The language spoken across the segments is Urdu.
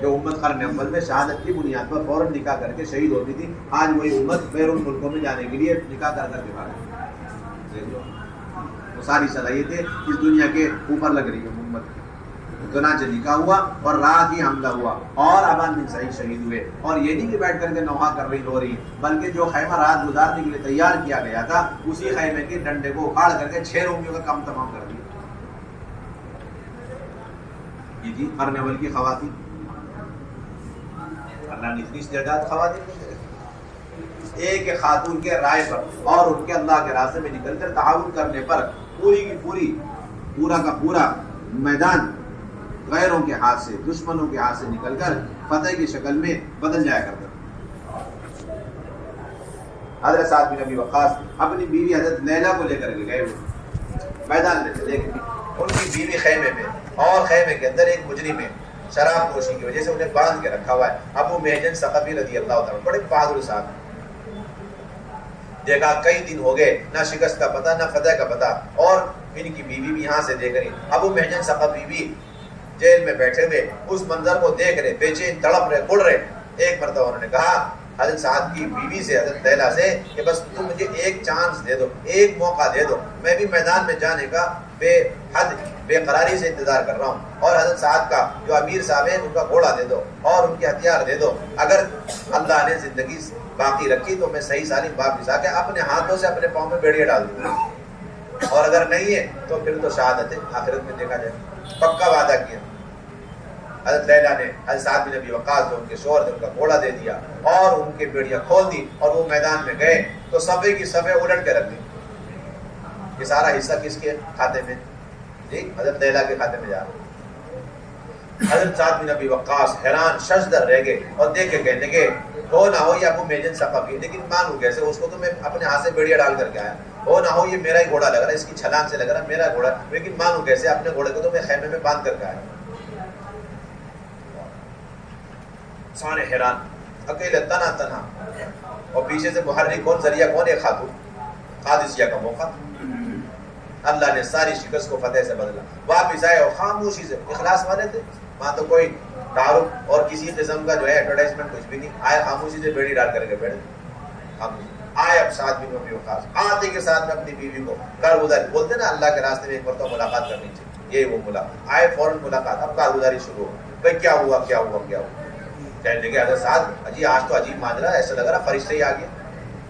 جو امت قرن اول میں شہادت کی بنیاد پر فوراً نکاح کر کے شہید ہوتی تھی، آج وہی امت بیرون ملکوں میں جانے کے لیے نکاح کر کر کے بھاگے. وہ ساری صلاحیتیں اس دنیا کے اوپر لگ رہی ہیں امت کی. چنانچہ نکاح ہوا اور رات ہی حملہ ہوا اور ابان بن سعید شہید ہوئے. اور یہ نہیں کہ بیٹھ کر کے نوحہ کر رہی ہو رہی، بلکہ جو خیمہ رات گزارنے کے لیے تیار کیا گیا تھا اسی خیمے کے ڈنڈے کو اکھاڑ کر کے 6 رومیوں کا کام تمام کر دیا. یہ تھی قرن اول کی خواتین. اللہ نے اتنی استعداد خواتین کو دے. ایک خاتون کے رائے پر اور ان کے اللہ کے راستے میں نکل کر تعاون کرنے پر پوری کی پوری پورا کا پورا میدان غیروں کے ہاتھ سے، دشمنوں کے ہاتھ سے نکل کر فتح کی شکل میں بدل جایا کرتا. حضرت سعد بن ابی وقاص اپنی بیوی حضرت لیلا کو لے کر کے گئے میدان میں چلے گئے. ان کی بیوی خیمے میں، اور خیمے کے اندر ایک مجرم ہے شراب نوشی کی وجہ سے انہیں باندھ کے رکھا ہوا ہے. ابو محجن ثقفی رضی اللہ تعالیٰ بڑے بہادر صاحب. دیکھا کئی دن ہو گئے، نہ شکست کا پتہ نہ فتح کا پتہ، اور ان کی بیوی بھی یہاں سے دیکھ رہی. ابو محجن ثقفی بھی جیل میں بیٹھے ہوئے اس منظر کو دیکھ رہے، بے چین تڑپ رہے، اڑ رہے. ایک مرتبہ انہوں نے کہا حضرت سعد کی بیوی سے، حضرت لیلا سے، کہ بس تم مجھے ایک چانس دے دو، ایک موقع دے دو، میں بھی میدان میں جانے کا بے حد بے قراری سے انتظار کر رہا ہوں. اور حضرت سعد کا جو امیر صاحب ہے ان کا گھوڑا دے دو اور ان کے ہتھیار دے دو. اگر اللہ نے زندگی باقی رکھی تو میں صحیح سالم واپس آ کے اپنے ہاتھوں سے اپنے پاؤں میں بیڑیاں ڈال دوں گا، اور اگر نہیں ہے تو پھر تو شہادت آخرت میں دیکھا جائے. پکا وعدہ کیا. حضرت لیلا نے حضرت سعد بن ابی وقاص جو ان کے شوہر تھے ان کا گھوڑا دے دیا اور ان کی بیڑیاں کھول دی، اور وہ میدان میں گئے تو صفے کی صفے الٹ کے رکھ دی. یہ سارا حصہ کس کے کھاتے میں؟ جی حضرت لیلا کے کھاتے میں جا رہا. حضرت سعد بن ابی وقاص حیران ششدر رہ گئے اور دیکھ کے کہنے لگے ہو نہ ہو یہ ابو محجن ثقفی، لیکن مانوں کیسے؟ اس کو تو میں اپنے ہاتھ سے بیڑیاں ڈال کر کے آیا. ہو نہ ہو یہ میرا ہی گھوڑا لگ رہا ہے، اس کی چھلانگ سے لگ رہا ہے میرا گھوڑا، لیکن مانوں کیسے؟ اپنے گھوڑے کو تو میں خیمے میں باندھ کر کے آیا. سارے حیران، اکیلے تنہا تنہا، اور پیچھے سے محرک کون، ذریعہ کون؟ ایک خاتون. قادسیہ کا موقع. اللہ نے ساری شکست کو فتح سے بدلا. واپس آئے اور خاموشی سے، اخلاص والے تھے، وہاں تو کوئی تعارف اور کسی قسم کا جو ہے ایڈورٹائزمنٹ کچھ بھی نہیں. آئے خاموشی سے بیڑی ڈال کر کے بیٹھے. خاموشی آئے. اب سعد بن ابی وقاص آتے کے ساتھ میں اپنی بیوی کو کارگزاری بولتے نا، اللہ کے راستے میں ایک مرتبہ ملاقات کرنی چاہیے، یہی وہ ملاقات. آئے فوراً ملاقات. اب کارگزاری شروع ہو. بھائی کیا ہوا کیا ہوا کیا ہوا؟ کہنے لگے حضرت سعد اجی آج تو عجیب مان رہا ہے، ایسا لگ رہا فرشتے ہی آ گیا.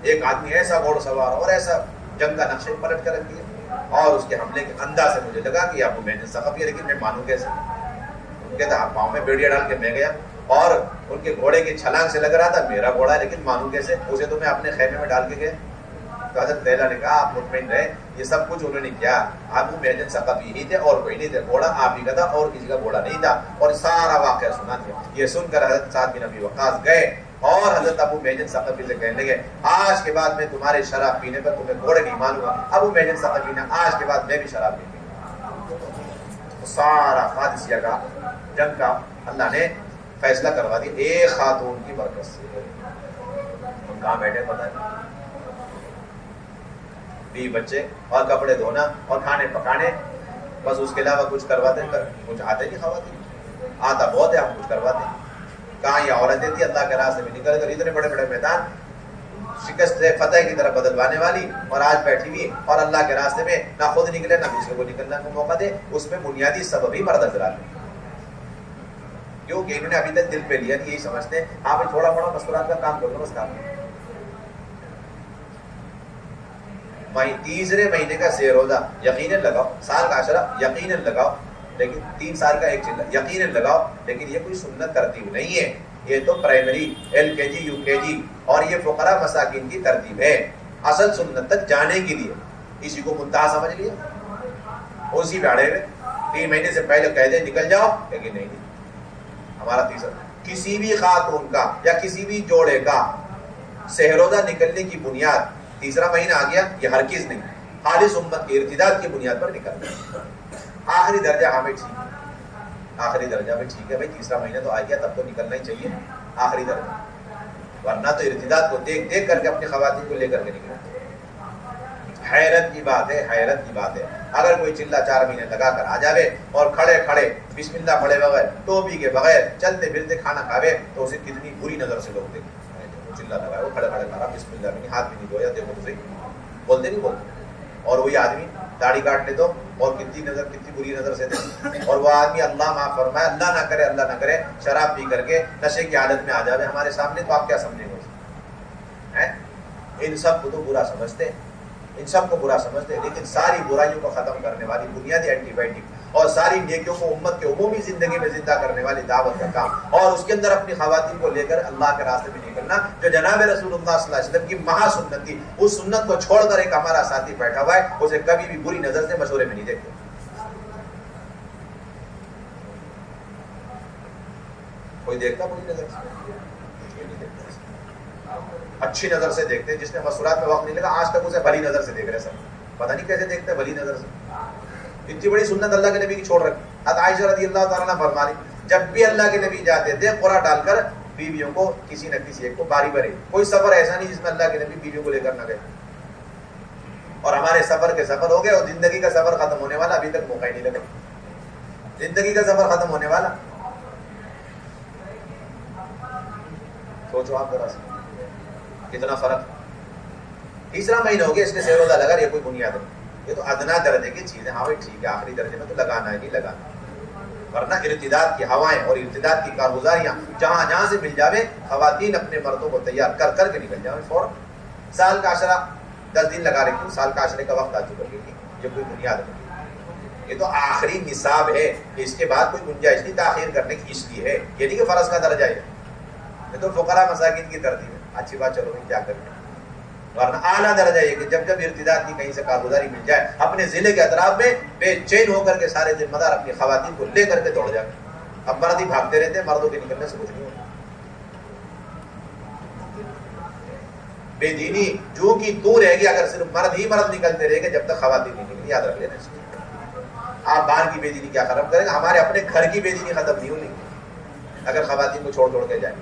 ایک آدمی ایسا گھوڑ سوار اور ایسا جنگ کا نقشے پلٹ کر رکھ دیا، اور اس کے حملے کے انداز سے مجھے لگا کہ ابو محجن ثقفی ہے، لیکن میں مانوں کیسے؟ ان کے پاؤں میں بیڑیاں ڈال کے میں گیا، اور ان کے گھوڑے کی چھلانگ سے لگ رہا تھا میرا گھوڑا، لیکن مانوں کیسے؟ اسے تو میں اپنے خیمے میں ڈال کے گیا. تو حضرت لیلا نے کہا آپ مطمئن رہے، یہ سب کچھ انہوں نے کیا ابو محجن ثقفی ہی تھے اور کوئی نہیں تھے. گھوڑا آپ ہی کا تھا اور کسی کا گھوڑا نہیں تھا. اور سارا واقعہ سنا دیا. یہ سن کر حضرت سعد بن ابی وقاص گئے اور حضرت ابو محجن ثقفی سے کہنے لگے آج کے بعد میں تمہارے شراب پینے پر تمہیں گھوڑے نہیں مانوں گا. ابو محجن ثقفی نے آج کے بعد میں بھی شراب نہیں پیوں. سارا قادسیہ کا جنگ کا اللہ نے فیصلہ کروا دیا ایک خاتون کی برکت سے. ہم کہاں بیٹھے پتہ نہیں، بیوی بچے اور کپڑے دھونا اور کھانے پکانے، بس اس کے علاوہ کچھ کرواتے کچھ آتے نہیں. خواتین آتا بہت ہے، ہم کچھ کرواتے ہیں. کہاں یہ عورتیں تھی اللہ کے راستے میں نکل کر اتنے بڑے بڑے میدان شکست سے فتح کی طرف بدلوانے والی، اور آج بیٹھی ہوئی اور اللہ کے راستے میں نہ خود نکلے نہ دوسرے کو نکلنے کو موقع دے. اس میں بنیادی سبب ہی مرد حضرات ہے، کیونکہ انہوں نے ابھی تک دل پہ لیا نہیں. یہی سمجھتے ہیں آپ تھوڑا بڑا مسکرات کا کام کرو، بس کام. تیسرے مہینے کا سہ روزہ یقیناً لگاؤ، سال کا عشرہ یقیناً لگاؤ، لیکن 3 سال کا ایک چلہ یقیناً لگاؤ. لیکن یہ کوئی سنت ترتیب نہیں ہے، یہ تو پرائمری LKG UKG اور یہ فقراء مساکین کی ترتیب ہے. اصل سنت تک جانے کے لیے اسی کو منتہا سمجھ لیا، اسی بیڑے میں 3 مہینے سے پہلے کہہ دیں نکل جاؤ، لیکن نہیں. ہمارا تیسرا کسی بھی خاتون کا یا کسی بھی جوڑے کا سہ روزہ نکلنے کی بنیاد تیسرا مہینہ آ گیا، یہ ہرگز نہیں. خالص امت کی ارتداد کی بنیاد پر نکلنا. آخری درجہ ہمیں ٹھیک ہے، آخری درجہ میں ٹھیک ہے بھائی، تیسرا مہینہ تو آ گیا تب تو نکلنا ہی چاہیے آخری درجہ، ورنہ تو ارتداد کو دیکھ دیکھ کر کے اپنی خواتین کو لے کر کے نکلنا. حیرت کی بات ہے، حیرت کی بات ہے. اگر کوئی چلہ 4 مہینے لگا کر آ جاوے اور کھڑے کھڑے بسم اللہ پڑھے بغیر، ٹوپی کے بغیر، چلتے پھرتے کھانا کھاوے تو اسے کتنی بری نظر سے لوگ دیکھتے ہیں. وہ چلہ لگا وہ کھڑے کھڑے کھا بسم اللہ بھی نہیں، ہاتھ بھی نہیں دھویا، دیکھو اسے بولتے نہیں بولتے. اور وہی آدمی داڑھی کاٹ لے تو اور کتنی بری نظر سے دیکھتے. اور وہ آدمی اللہ معاف فرمائے، اللہ نہ کرے، اللہ نہ کرے، شراب پی کر کے نشے کی حالت میں آ جاوے ہمارے سامنے، تو آپ کیا سمجھیں گے اسے؟ ان سب کو تو برا سمجھتے ہیں، ان سب کو برا سمجھتے ہیں. لیکن ساری برائیوں کو ختم کرنے والی بنیادی اینٹی بائیوٹک اور ساری نیکیوں کو امت کے عمومی زندگی میں زندہ کرنے والی دعوت کا کام، اور اس کے اندر اپنی خواتین کو لے کر اللہ کے راستے میں نکلنا، جو جناب رسول اللہ صلی اللہ علیہ وسلم کی مہا سنت تھی. اس سنت کو چھوڑ کر ایک ہمارا ساتھی بیٹھا ہوا ہے، اسے کبھی بھی بری نظر سے مشورے میں نہیں دیکھتے. کوئی دیکھتا بری نظر سے؟ کوئی نہیں دیکھتا. اچھی نظر سے دیکھتے ہیں. جس نے مسورات میں وقت نہیں لگا آج تک اسے بھلی نظر سے دیکھ رہے سب. پتہ نہیں کیسے دیکھتے ہیں بھلی نظر سے. اتنی بڑی سنت اللہ کے نبی کی چھوڑ رکھی. حضرت عائشہ رضی اللہ تعالیٰ عنہ فرما رہی، جب بھی اللہ کے نبی جاتے تھے قرآن ڈال کر بیویوں کو کسی نہ کسی ایک کو باری باری. کوئی سفر ایسا نہیں جس میں اللہ کے نبی بیویوں کو لے کر نہ گئے. اور ہمارے سفر کے سفر ہو گئے اور زندگی کا سفر ختم ہونے والا، ابھی تک موقع ہی نہیں لگا. زندگی کا سفر ختم ہونے والا. سوچو آپ ذرا سے کتنا فرق. تیسرا مہینہ ہو گیا اس نے سے روزہ لگا، یہ کوئی بنیاد نہیں. یہ تو ادنا درجے کی چیز ہے. ہاں بھائی ٹھیک ہے، آخری درجے میں تو لگانا ہے، نہیں لگانا. ورنہ ارتداد کی ہوائیں اور ارتداد کی کارگزاریاں جہاں جہاں سے مل جاوے، خواتین اپنے مردوں کو تیار کر کر کے نکل جاوے فوراً. سال کا عشرہ 10 دن لگا رکھی ہوں، سال کا عشرے کا وقت آ چکا ہے. یہ کوئی بنیاد نہیں. یہ تو آخری نصاب ہے. اس کے بعد کوئی گنجائش نہیں تاخیر کرنے کی. اس لیے ہے یہ نہیں کہ فرض کا درجہ ہے. یہ تو فقراء مساکین کی ترتیب ہے. اچھی بات، چلو کیا کریں. ورنہ اعلیٰ درجہ یہ کہ جب ارتداد کی کہیں سے کارگزاری مل جائے، اپنے ضلع کے اطراف میں بے چین ہو کر کے سارے ذمہ دار اپنی خواتین کو لے کر کے دوڑ جائے. اب مرد ہی بھاگتے رہتے ہیں، مردوں کے نکلنے سے کچھ نہیں ہوتا. بے دینی جو کی تو رہے گی اگر صرف مرد ہی مرد نکلتے رہے گے جب تک خواتین نہیں نکلیں. یاد رکھ لینا اس کو. آپ باہر کی بے دینی کیا ختم کریں گے؟ ہمارے اپنے گھر کی بے دینی ختم نہیں ہونی اگر خواتین کو چھوڑ کے جائیں.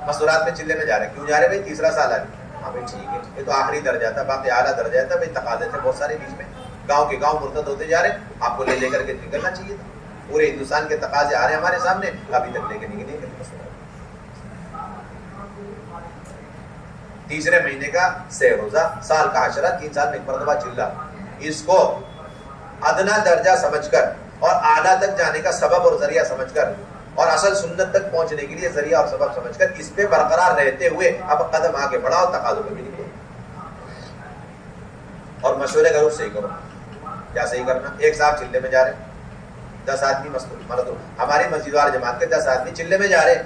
مسورات میں چلے میں جا رہے ہیں، کیوں جا رہے ہیں بھائی؟ تیسرا سال ہے. ہاں بھائی ٹھیک ہے، یہ تو آخری درجہ تھا، باقی اعلیٰ درجہ تھا. بھائی تقاضے تھے بہت سارے بیچ میں، گاؤں کے گاؤں مرتد ہوتے جا رہے ہیں. آپ کو لے کر کے نکلنا چاہیے تھا. پورے ہندوستان کے تقاضے آ رہے ہیں ہمارے سامنے، ابھی تک لے کے نہیں نکلے. تیسرے مہینے کا سہ روزہ، سال کا عشرہ، 3 سال میں ایک مرتبہ چلہ. اس کو ادنا درجہ سمجھ کر اور اعلیٰ تک جانے کا سبب اور ذریعہ سمجھ کر اور اصل سنت تک پہنچنے کے لیے ذریعہ اور سبب سمجھ کر اس پہ برقرار رہتے ہوئے اب قدم آگے بڑھاؤ، تقاضوں پہ بھی نکلو اور مشورے کرو. صحیح کرو. کیا صحیح کرنا؟ ایک صاحب چلے میں جا رہے ہیں، 10 آدمی مرد، ہماری مسجد وال جماعت کے 10 آدمی چلے میں جا رہے ہیں.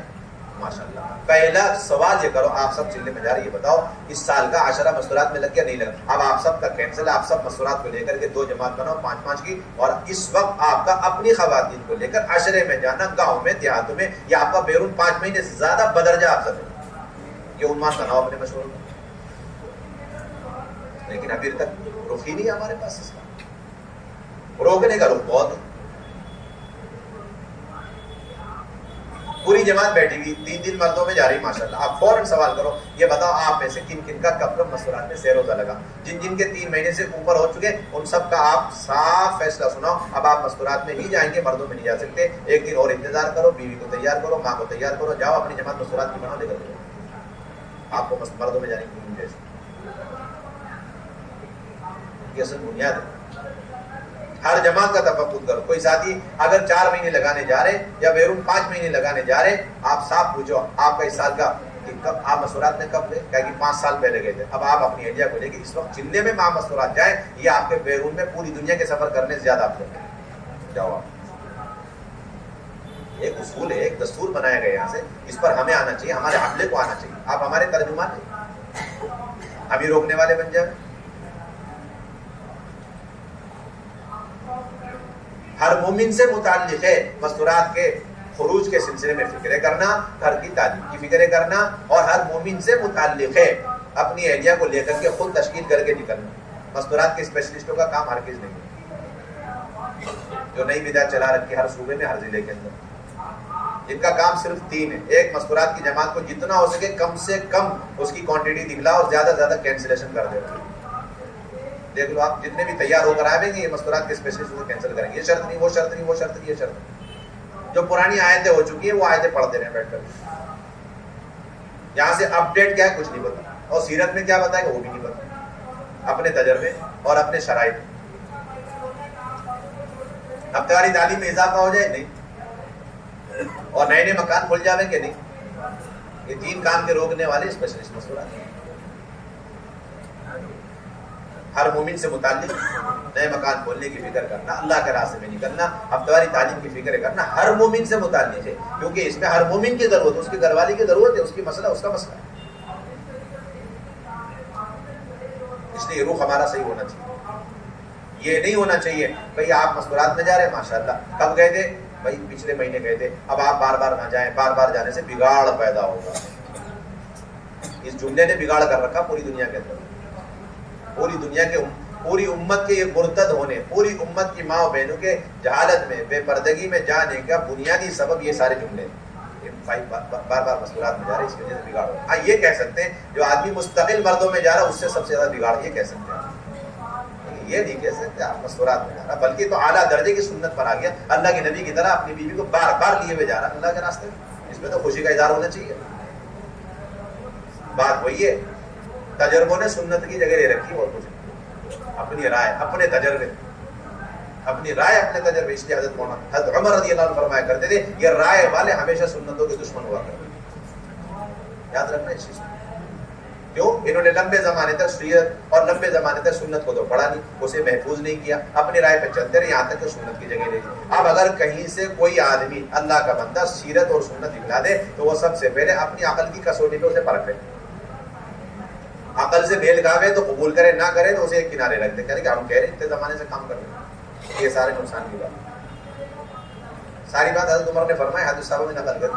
ماشاءاللہ. پہلا سوال یہ کرو، آپ سب چلے میں جا رہے ہیں، یہ بتاؤ اس سال کا عشرہ مستورات میں لگ گیا نہیں لگا؟ اب آپ سب کا کینسل، آپ سب مستورات کو لے کر کے 2 جماعت بناؤ 5-5 کی. اور اس وقت آپ کا اپنی خواتین کو لے کر عشرے میں جانا، گاؤں میں دیہاتوں میں، یا آپ کا بیرون 5 مہینے سے زیادہ بدرجہ افضل ہے. یہ عنوان بناؤ اپنے مشوروں میں. لیکن ابھی تک رخ ہی نہیں ہمارے پاس اس کا. روکنے کا رخ بہت ہے. پوری جماعت بیٹھی ہوئی 3 دن مردوں میں جا رہی ماشاءاللہ. آپ فوراً سوال کرو، یہ بتاؤ آپ میں سے کن کن کا کب کب مستورات میں سہ روزہ لگا؟ جن جن کے 3 مہینے سے اوپر ہو چکے ان سب کا آپ صاف فیصلہ سناؤ. اب آپ مستورات میں ہی جائیں گے، مردوں میں نہیں جا سکتے. 1 دن اور انتظار کرو، بیوی کو تیار کرو، ماں کو تیار کرو، جاؤ اپنی جماعت مستورات کی بناؤ، لے کر جاؤ. آپ کو مردوں میں جانے کی گنجائش. یہ اصل بنیاد ہے. ہر جماعت کا تفقد کرو. کوئی ساتھی اگر 4 مہینے لگانے جا رہے یا بیرون 5 مہینے لگانے جا رہے، آپ صاف پوچھو آپ کا اس سال کا کب، آپ مستورات میں کب گئے؟ کہ 5 سال پہلے گئے تھے. اب آپ اپنی اہلیہ کو لے کے اس وقت چلے میں ماں مستورات جائیں، یہ آپ کے بیرون میں پوری دنیا کے سفر کرنے سے زیادہ آپ کو جاؤ. آپ ایک اصول ہے، ایک دستور بنایا گیا یہاں سے، اس پر ہمیں آنا چاہیے، ہمارے عملے کو آنا چاہیے. آپ ہمارے ترجمان ہیں، ہمیں روکنے والے بن جائیں. ہر مومن سے متعلق ہے مستورات کے خروج کے سلسلے میں فکرے کرنا، گھر کی تعلیم کی فکرے کرنا، اور ہر مومن سے متعلق ہے اپنی اہلیہ کو لے کر کے خود تشکیل کر کے نکلنا. مستورات کے اسپیشلسٹوں کا کام ہرگز نہیں ہے جو نئی بدعت چلا رکھی ہر صوبے میں، ہر ضلع کے اندر. جن کا کام صرف 3 ہے. ایک مستورات کی جماعت کو جتنا ہو سکے کم سے کم اس کی کوانٹٹی دکھلا اور زیادہ سے زیادہ کینسلیشن کر دے. دیکھ لو آپ جتنے بھی تیار ہو کر آئیں گے یہ مستورات کے اسپیشلسٹ کو کینسل کریں گے. یہ شرط نہیں، وہ شرط نہیں، وہ شرط نہیں، یہ شرط نہیں. جو پرانی آیتیں ہو چکی ہیں وہ آیتیں پڑھتے رہیں بیٹھ کر. یہاں سے اپڈیٹ کیا ہے کچھ نہیں پتا، اور سیرت میں کیا بتائے گا وہ بھی نہیں پتا، اپنے تجربے اور اپنے شرائط. اب تمہاری تعلیم میں اضافہ ہو جائے نہیں، اور نئے نئے مکان کھل جاویں گے نہیں. یہ 3 کام کے روکنے والے اسپیشلسٹ مستورات ہیں. ہر مومن سے متعلق نئے مکان کھولنے کی فکر کرنا، اللہ کے راستے میں نکلنا، اب تمہاری تعلیم کی فکر کرنا ہر مومن سے متعلق ہے، کیونکہ اس میں ہر مومن کی ضرورت ہے، اس کی گھر والی کی ضرورت ہے، اس کی مسئلہ اس کا مسئلہ ہے. اس لیے روح ہمارا صحیح ہونا چاہیے. یہ نہیں ہونا چاہیے بھائی آپ مستورات میں جا رہے ہیں ماشاءاللہ، کب گئے تھے بھائی پچھلے مہینے گئے تھے، اب آپ بار بار نہ جائیں، بار بار جانے سے بگاڑ پیدا ہوگا. اس جملے نے بگاڑ کر رکھا پوری دنیا کے اندر. پوری دنیا کے پوری امت کے یہ مرتد ہونے، پوری امت کی ماں و بہنوں کے جہالت میں، بے پردگی میں جانے کا بنیادی سبب یہ سارے جملے بار بار مستورات میں جا رہے، اس وجہ سے بگاڑ. ہاں یہ کہہ سکتے ہیں جو آدمی مستقل مردوں میں جا رہا اس سے سب سے زیادہ بگاڑ، یہ کہہ سکتے ہیں. یہ نہیں کہہ سکتے آپ مستورات میں جا رہا، بلکہ تو اعلیٰ درجے کی سنت پر آ گیا. اللہ کے نبی کی طرح اپنی بیوی کو بار بار لیے ہوئے جا رہا اللہ کے راستے میں. اس میں تو خوشی کا اظہار ہونا چاہیے. بات وہی ہے، تجربوں نے سنت کی جگہ لے رکھی اور کچھ اپنی رائے، اپنے تجربے، اپنی رائے، اپنے تجربے. اس لیے حضرت عمر رضی اللہ عنہ فرمایا کرتے تھے یہ رائے والے ہمیشہ سنتوں کے دشمن ہوا کرتے. یاد رکھنا اس چیز. کیوں؟ انہوں نے لمبے زمانے تک سیرت اور لمبے زمانے تک سنت کو تو پڑھا نہیں، اسے محفوظ نہیں کیا، اپنی رائے پہ چلتے رہے یہاں تک کہ سنت کی جگہ لے لی. اب اگر کہیں سے کوئی آدمی اللہ کا بندہ سیرت اور سنت دکھلا دے تو وہ سب سے پہلے اپنی عقل کی کسوٹی پہ اسے پرکھے. عقل سے میل کھاوے تو قبول کرے، نہ کرے تو اسے ایک کنارے رکھ دے، کہہ کہ ہم کہہ رہے ہیں اتنے زمانے سے کام کر رہے ہیں. یہ سارے نقصان کی بات، ساری بات حضرت عمر نے فرمایا، حدیث صاحب میں نقل کر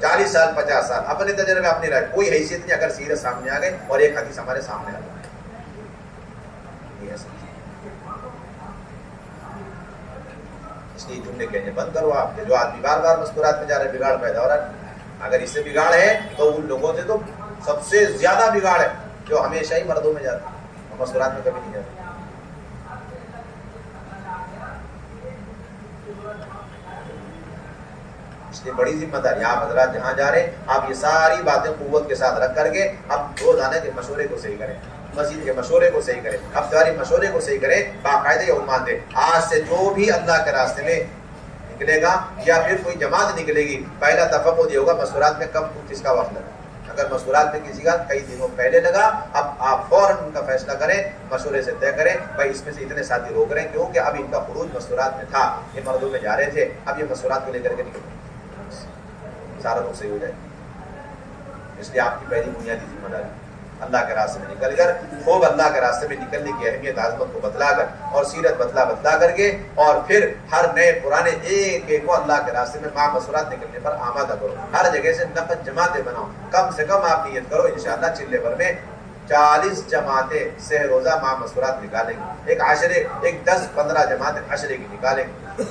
40 سال 50 سال اپنے تجربے اپنی رائے، کوئی حیثیت نہیں. اگر سیرت سامنے آ گئے اور ایک حدیث ہمارے سامنے آ گئی، اس لیے جملے کہنے بند کرو. آپ جو آدمی بار بار مستورات میں جا رہے بگاڑ پیدا ہو رہا ہے. اگر اس سے بگاڑ ہے تو ان لوگوں سے تو سب سے زیادہ بگاڑ ہے جو ہمیشہ ہی مردوں میں جاتے ہیں اور مستورات میں کبھی نہیں جاتے. اس لیے بڑی ذمہ داری آپ حضرات جہاں جا رہے ہیں، آپ یہ ساری باتیں قوت کے ساتھ رکھ کر کے اب روزانہ کے مشورے کو صحیح کریں، مسجد کے مشورے کو صحیح کریں، اب تمہاری مشورے کو صحیح کریں. باقاعدہ یہ عنوان دیں آج سے جو بھی اللہ کے راستے میں نکلے گا یا پھر کوئی جماعت نکلے گی، پہلا تفقد یہ ہوگا مشورات میں کب کس کا وقت لگا. اگر مشورات میں کسی کا کئی دنوں پہلے لگا، اب آپ فوراً ان کا فیصلہ کریں، مشورے سے طے کریں بھائی اس میں سے اتنے ساتھی روک رہے ہیں کیونکہ اب ان کا خروج مشورات میں تھا، یہ مردوں میں جا رہے تھے، اب یہ مشورات کو لے کر کے نکل سارا لوگ صحیح ہو جائے. اس لیے آپ کی پہلی بنیادی ذمہ داری اللہ کے راستے میں نکل کر خوب اللہ کے راستے میں نکلنے کی اہمیت عظمت کو بتلا کر اور سیرت بتلا کر کے اور پھر ہر نئے پرانے ایک ایک کو اللہ کے راستے میں ماہ مسورات نکلنے پر آمادہ کرو. ہر جگہ سے نفت جماعتیں بناؤ، کم سے کم آپ نیت کرو انشاءاللہ چلے بھر میں 40 جماعتیں سہ روزہ ماہ مسورات نکالیں گے. ایک عشرے، ایک 10-15 جماعتیں عشرے کی نکالیں گے،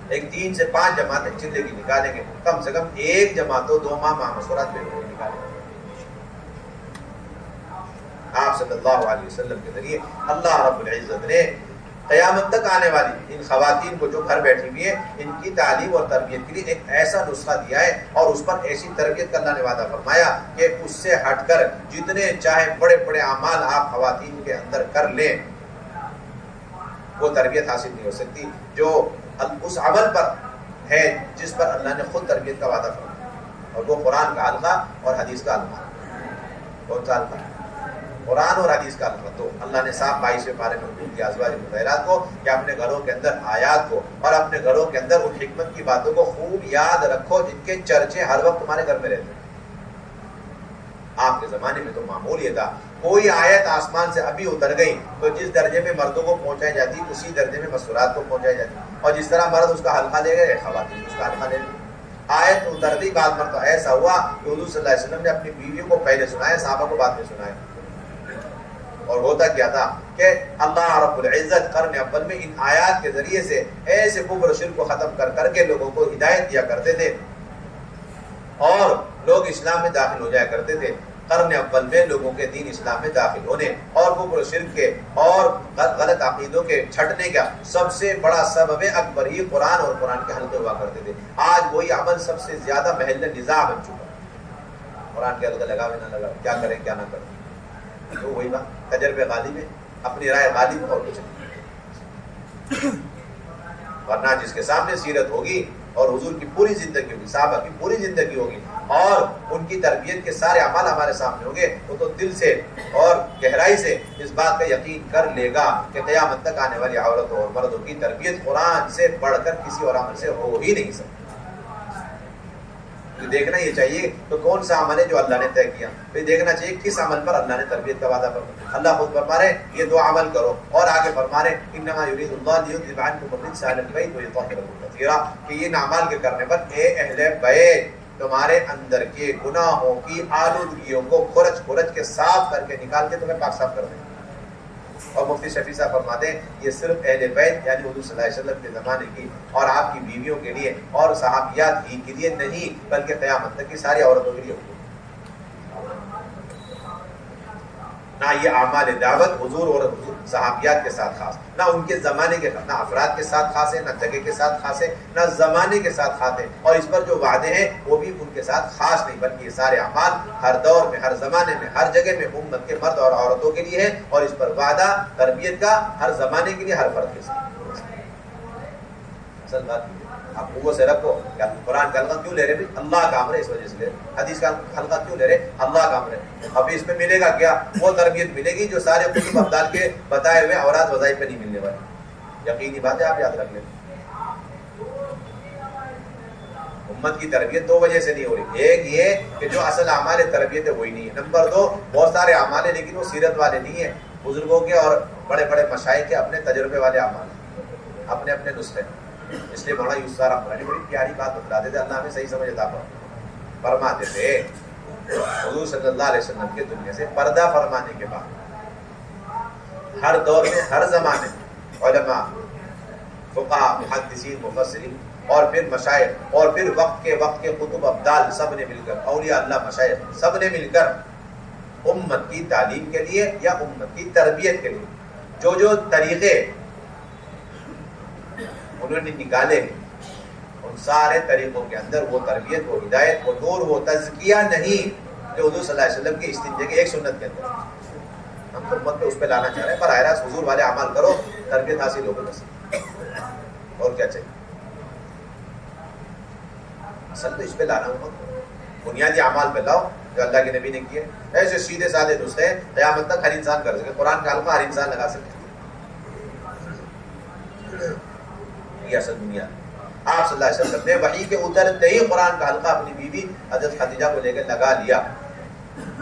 ایک 3 سے 5 جماعتیں چلے کی نکالیں گے، کم سے کم ایک جماعت 2 ماہ مسورات میں نکالیں گے. آپ صلی اللہ علیہ وسلم کے ذریعے اللہ رب العزت نے قیامت تک آنے والی ان خواتین کو جو گھر بیٹھی ہوئی ہیں ان کی تعلیم اور تربیت کے لیے ایک ایسا نسخہ دیا ہے اور اس پر ایسی تربیت کا اللہ نے وعدہ فرمایا کہ اس سے ہٹ کر جتنے چاہے بڑے بڑے اعمال آپ خواتین کے اندر کر لیں وہ تربیت حاصل نہیں ہو سکتی جو اس عمل پر ہے جس پر اللہ نے خود تربیت کا وعدہ فرمایا، اور وہ قرآن کا حلقہ اور حدیث کا حلقہ. کون سا حلقہ؟ قرآن اور حدیث کا حلقہ. تو اللہ نے صاحب 22ویں پارے میں حکم کیا ازواج مطہرات کو کہ اپنے گھروں کے اندر آیات کو اور اپنے گھروں کے اندر ان حکمت کی باتوں کو خوب یاد رکھو جن کے چرچے ہر وقت تمہارے گھر میں رہتے ہیں. آپ کے زمانے میں تو معمول یہ تھا کوئی آیت آسمان سے ابھی اتر گئی تو جس درجے میں مردوں کو پہنچائی جاتی اسی درجے میں مسورات کو پہنچائی جاتی، اور جس طرح مرد اس کا حلقہ لے گئے خواتین اس کا حلقہ لے گئے. آیت اتر گئی بعد مرتبہ ایسا ہوا کہ حضور صلی اللہ علیہ وسلم نے اپنی بیویوں کو پہلے سنایا، صحابہ کو بعد میں سنایا. اور ہوتا کیا تھا کہ اللہ رب العزت قرن اول میں ان آیات کے ذریعے سے ایسے کفر و شرک کو ختم کر کے لوگوں کو ہدایت دیا کرتے تھے اور لوگ اسلام میں داخل ہو جایا کرتے تھے۔ قرن اول میں لوگوں کے دین اسلام میں داخل ہونے اور کفر و شرک کے اور غلط عقیدوں کے چھٹنے کا سب سے بڑا سبب اکبر ہی قرآن اور قرآن کے حلقے ہوا کرتے تھے۔ آج وہی عمل سب سے زیادہ محل نزاع بن چکا ہے، قرآن کے حلقے لگاوے نہ لگاوے، کیا کریں کیا نہ کریں، تو وہی بات تجربے غالب ہے، اپنی رائے غالب اور کچھ نہیں۔ ورنہ جس کے سامنے سیرت ہوگی اور حضور کی پوری زندگی ہوگی، صحابہ کی پوری زندگی ہوگی اور ان کی تربیت کے سارے اعمال ہمارے سامنے ہوں گے، وہ تو دل سے اور گہرائی سے اس بات کا یقین کر لے گا کہ قیامت تک آنے والی عورتوں اور مردوں کی تربیت قرآن سے بڑھ کر کسی اور عمل سے ہو ہی نہیں سکتی۔ تو دیکھنا یہ چاہیے تو کون سا عمل ہے جو اللہ نے طے کیا، پھر دیکھنا چاہیے کس عمل پر اللہ نے تربیت کا وعدہ فرمایا۔ اللہ خود فرما رہے یہ دو عمل کرو، اور آگے فرما رہے انما یرید اللہ لیذھب عنکم الرجس اہل البیت ویطہرکم تطہیرا، کہ یہ اعمال کے کرنے پر اے اہل بیت تمہارے اندر کے گناہوں کی آلودگیوں کو کھرچ کے صاف کر کے نکال کے تمہیں پاک صاف کر دیں۔ اور مفتی شفیع صاحب فرماتے ہیں یہ صرف اہل بیت یعنی حضور صلی اللہ علیہ وسلم کے زمانے کی اور آپ کی بیویوں کے لیے اور صحابیات ہی کے لیے نہیں بلکہ قیامت تک کی ساری عورتوں کے لیے ہوگی۔ نہ یہ اعمال دعوت حضور اور صحابیات کے ساتھ خاص، نہ ان کے زمانے کے، نہ افراد کے ساتھ خاص ہے، نہ جگہ کے ساتھ خاص ہے، نہ زمانے کے ساتھ خاص ہے، اور اس پر جو وعدے ہیں وہ بھی ان کے ساتھ خاص نہیں بلکہ یہ سارے اعمال ہر دور میں، ہر زمانے میں، ہر جگہ میں امت کے مرد اور عورتوں کے لیے ہے، اور اس پر وعدہ تربیت کا ہر زمانے کے لیے، ہر فرد کے ساتھ۔ اصل بات آپ کو سے رکھو کہ قرآن کا حلقہ کیوں لے رہے بھی؟ اللہ کا امر ہے، اس وجہ سے لے رہے۔ حدیث کا حلقہ کیوں لے رہے؟ اللہ کا امر ہے۔ اب اس میں ملے گا کیا؟ وہ تربیت ملے گی جو سارے کتب ابدال کے بتائے ہوئے اوراد وظائف پہ نہیں ملنے والی۔ یقینی بات ہے، آپ یاد رکھ لیں۔ امت کی تربیت دو وجہ سے نہیں ہو رہی، ایک یہ کہ جو اصل اعمال تربیت ہے وہی نہیں ہے، نمبر دو بہت سارے اعمال ہیں لیکن وہ سیرت والے نہیں ہیں، بزرگوں کے اور بڑے بڑے مشائخ کے اپنے تجربے والے اعمال ہیں، اپنے اپنے نسخے۔ اس لیے مولانا یوسف رحمۃ اللہ بڑی پیاری بات بتلاتے تھے، اللہ ہمیں صحیح سمجھ عطا فرماتے تھے۔ حضور صلی اللہ علیہ وسلم کے دنیا سے پردہ فرمانے کے بعد ہر دور میں، ہر زمانے میں علماء، فقہاء، محدثین، مفسرین اور پھر مشائخ اور پھر وقت کے کتب ابدال سب نے مل کر، اولیاء اللہ، مشائخ سب نے مل کر امت کی تعلیم کے لیے یا امت کی تربیت کے لیے جو طریقے انہوں نے نکالے ہیں، ان سارے طریقوں کے اندر وہ تربیت، وہ ہدایت، وہ نور، وہ تزکیہ نہیں جو حضور صلی اللہ علیہ وسلم کی استنجے کے ایک سنت کے اندر۔ ہم تو امت پہ اس پہ لانا چاہ رہے ہیں، براہ راست حضور والے اعمال کرو، تربیت حاصل ہوگی بس، اور کیا چاہیے؟ اصل تو اس پہ لانا امت، بنیادی اعمال پہ لاؤ جو اللہ کے نبی نے کیے، ایسے سیدھے سادے نسخے قیامت تک ہر انسان کر سکے، قرآن کا حلقہ ہر انسان لگا سکے۔ یہ اصل دنیا ہے۔ آپ صلی اللہ علیہ وسلم نے وحی کے اترتے ہی قرآن کا حلقہ اپنی بیوی حضرت خدیجہ کو لے کر لگا لیا۔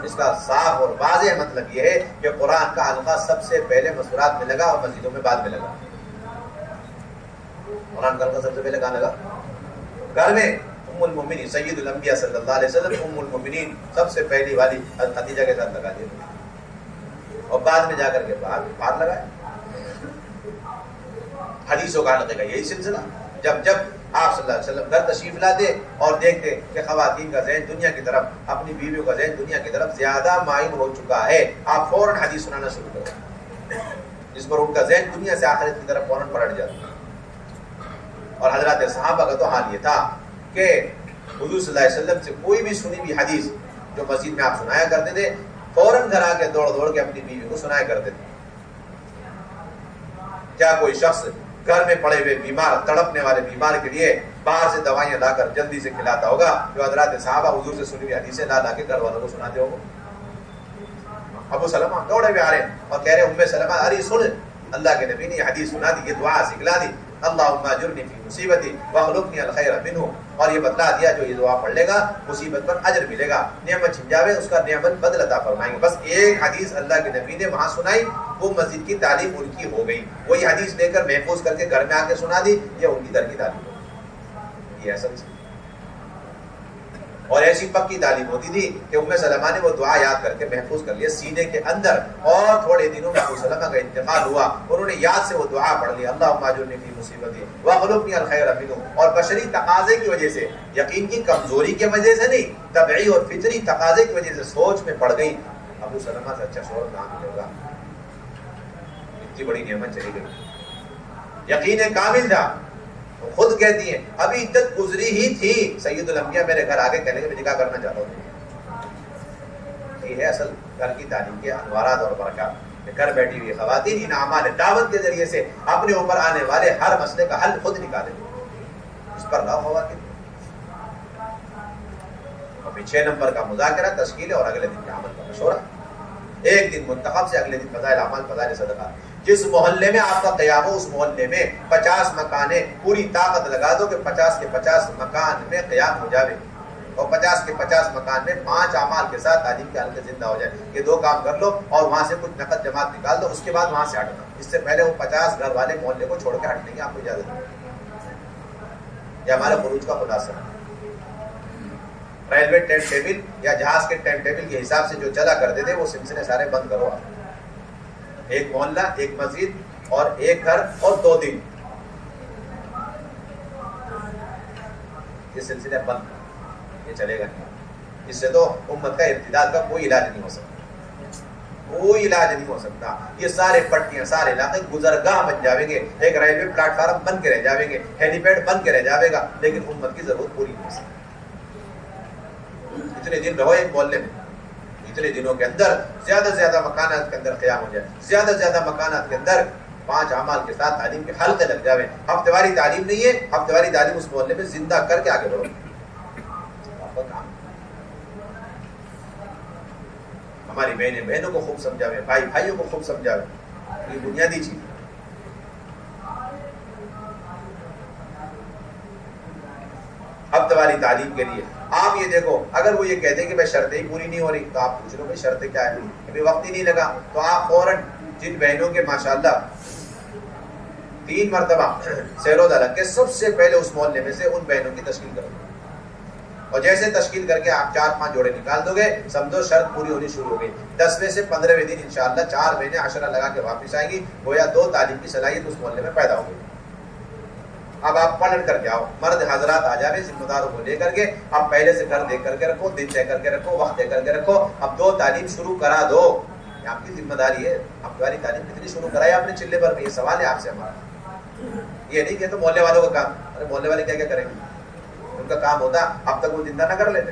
اس کا صاف اور واضح مطلب یہ ہے کہ قرآن کا حلقہ سب سے پہلے مسجدات میں لگا اور مسجدوں میں بعد میں لگا۔ قرآن کا حلقہ سب سے پہلے کہاں لگا؟ گھر میں۔ ام المؤمنین سید الانبیاء صلی اللہ علیہ وسلم ام المؤمنین سب سے پہلی والی حضرت خدیجہ کے ساتھ لگا دیا، اور بعد میں جا کر کے باہر لگایا۔ حدیثوں کا حلقے کا یہی سلسلہ، جب آپ صلی اللہ علیہ وسلم گھر تشریف لاتے اور دیکھتے کہ خواتین کا ذہن دنیا کی طرف، اپنی بیویوں کا ذہن دنیا کی طرف زیادہ مائل ہو چکا ہے، آپ فوراً حدیث سنانا شروع کریں، جس پر ان کا ذہن دنیا سے آخرت کی طرف فوراً پلٹ جاتا۔ اور حضرات صحابہ کا تو حال یہ تھا کہ حضور صلی اللہ علیہ وسلم سے کوئی بھی سنی ہوئی حدیث جو مسجد میں آپ سنایا کرتے تھے، فوراً گھر آ کے دوڑ کے اپنی بیوی کو سنایا کرتے تھے۔ کیا کوئی شخص گھر میں پڑے ہوئے بیمار، تڑپنے والے بیمار کے لیے باہر سے دوائیاں لا کر جلدی سے کھلاتا ہوگا جو حضرات صحابہ حضور سے سنی ہوئی حدیثیں لا کے گھر والوں کو سناتے ہوگا؟ ابو سلمہ دوڑے ہوئے آ رہے ہیں اور کہہ رہے ام سلمہ ارے سن، اللہ کے نبی نے یہ حدیث سنا دی، یہ دعا سکھلا دی، اللہم اجرنی فی مصیبتی واخلفنی الخیر منہ، اور یہ بتلا دیا جو یہ دعا پڑھ لے گا مصیبت پر اجر ملے گا، نعمت چھن جاوے اس کا نعمت بدل عطا فرمائیں گے۔ بس ایک حدیث اللہ کے نبی نے وہاں سنائی، وہ مسجد کی تعلیم ان کی ہو گئی، وہی حدیث لے کر محفوظ کر کے گھر میں آ کے سنا دی، یہ ان کی در کی تعلیم ہو گئی۔ یہ اصل سے اور ایسی پکی تعلیم ہوتی تھی کہ ام سلمہ نے وہ دعا یاد کر کے محفوظ کر لیا سینے کے اندر، اور تھوڑے دنوں میں ابو سلمہ کا انتقال ہوا، انہوں نے یاد سے وہ دعا پڑھ لی، اللہم اجرنی فی مصیبتی واخلفنی الخیر منہ، اور بشری تقاضے کی وجہ سے، یقین کی کمزوری کی وجہ سے نہیں، طبعی اور فطری تقاضے کی وجہ سے سوچ میں پڑ گئی ابو سلمہ سے اچھا شوہر کہاں ملے گا، اتنی بڑی نعمت چلی گئی، یقین کامل تھا، خود کہتی ہیں ابھی عدت گزری ہی تھی، سید الانبیاء میرے گھر آگے کہنے کے میں نکاح کرنا چاہتا ہوں۔ یہ ہے اصل گھر کی تعلیم کے انوارات اور برکات، گھر بیٹھی ہوئی خواتین ان اعمال دعوت کے ذریعے سے اپنے اوپر آنے والے ہر مسئلے کا حل خود نکالیں، اس پر لاؤ خواتین۔ اور 6 نمبر کا مذاکرہ تشکیل اور اگلے دن کے عمل کا مشورہ، ایک دن منتخب سے اگلے دن فضائل اعمال فضائل صدقہ، جس محلے میں آپ کا قیام ہو اس محلے میں 50 مکانیں پوری طاقت لگا دو کہ 50 کے 50 مکان میں قیام ہو جاوے، اور 50 کے 50 مکان میں 5 اعمال کے ساتھ تعلیم کے حلقے زندہ ہو جائے۔ یہ 2 کام کر لو اور وہاں سے کچھ نقد جماعت نکال دو، اس کے بعد وہاں سے ہٹنا، اس سے پہلے وہ 50 گھر والے محلے کو چھوڑ کے ہٹنے کی آپ کو اجازت نہیں۔ یہ ہمارے خروج کا خلاصہ ہے۔ ریلوے ٹائم ٹیبل یا جہاز کے ٹائم ٹیبل کے حساب سے جو چلا کرتے تھے وہ سلسلے سارے بند کرو آپ، ایک محلہ، ایک مسجد اور ایک گھر اور 2 دن، یہ سلسلہ بند، یہ چلے گا نہیں، اس سے تو امت کا ارتداد کا کوئی علاج نہیں ہو سکتا، کوئی علاج نہیں ہو سکتا۔ یہ سارے پٹیاں سارے علاقے گزرگاہ بن جاویں گے، ایک ریلوے پلیٹ فارم بن کے رہ جاویں گے، ہیلی پیڈ بن کے رہ جاوے گا، لیکن امت کی ضرورت پوری نہیں ہو سکتی۔ اتنے دن رہو ایک محلے میں، اتنے دنوں کے اندر زیادہ سے زیادہ مکانات کے اندر قیام ہو جائے، زیادہ سے زیادہ مکانات کے اندر 5 اعمال کے ساتھ تعلیم کے حلقے لگ جاوے۔ ہفتے واری تعلیم نہیں ہے، ہفتے واری تعلیم اس محلے میں زندہ کر کے آگے بڑھو، آپ کا کام۔ ہماری بہنیں بہنوں کو خوب سمجھاوے، بھائی بھائیوں کو خوب سمجھاوے، یہ بنیادی چیز ہے۔ ہفتے واری تعلیم کے لیے آپ یہ دیکھو، اگر وہ یہ کہتے ہیں کہ بھائی شرطیں ہی پوری نہیں ہو رہی تو آپ پوچھ لو بھائی شرطیں کیا ہے، ابھی وقت ہی نہیں لگا، تو آپ فوراً جن بہنوں کے ماشاءاللہ 3 مرتبہ سیر و دلک کے سب سے پہلے اس محلے میں سے ان بہنوں کی تشکیل کرو، اور جیسے تشکیل کر کے آپ 4-5 جوڑے نکال دو گے، سمجھو شرط پوری ہونی شروع ہو گئی۔ 10ویں سے 15ویں دن انشاءاللہ 4 بہنیں عشرہ لگا کے واپس آئیں گی، گویا 2 تعلیم کی صلاحیت اس محلے میں پیدا ہو گئی۔ اب آپ پلٹ کر کے آؤ، مرد حضرات آ جاوے ذمہ داروں کو لے کر کے، اب پہلے سے گھر دے کر کے رکھو، دن طے کر کے رکھو، وقت دے کر کے رکھو، اب 2 تعلیم شروع کرا دو، یہ آپ کی ذمہ داری ہے۔ اب تمہاری تعلیم کتنی شروع کرائی آپ نے چلے پر میں، یہ سوال ہے آپ سے ہمارا، یہ نہیں کہ تو محلے والوں کا کام، ارے محلے والے کیا کیا کریں گے، ان کا کام ہوتا اب تک وہ زندہ نہ کر لیتے،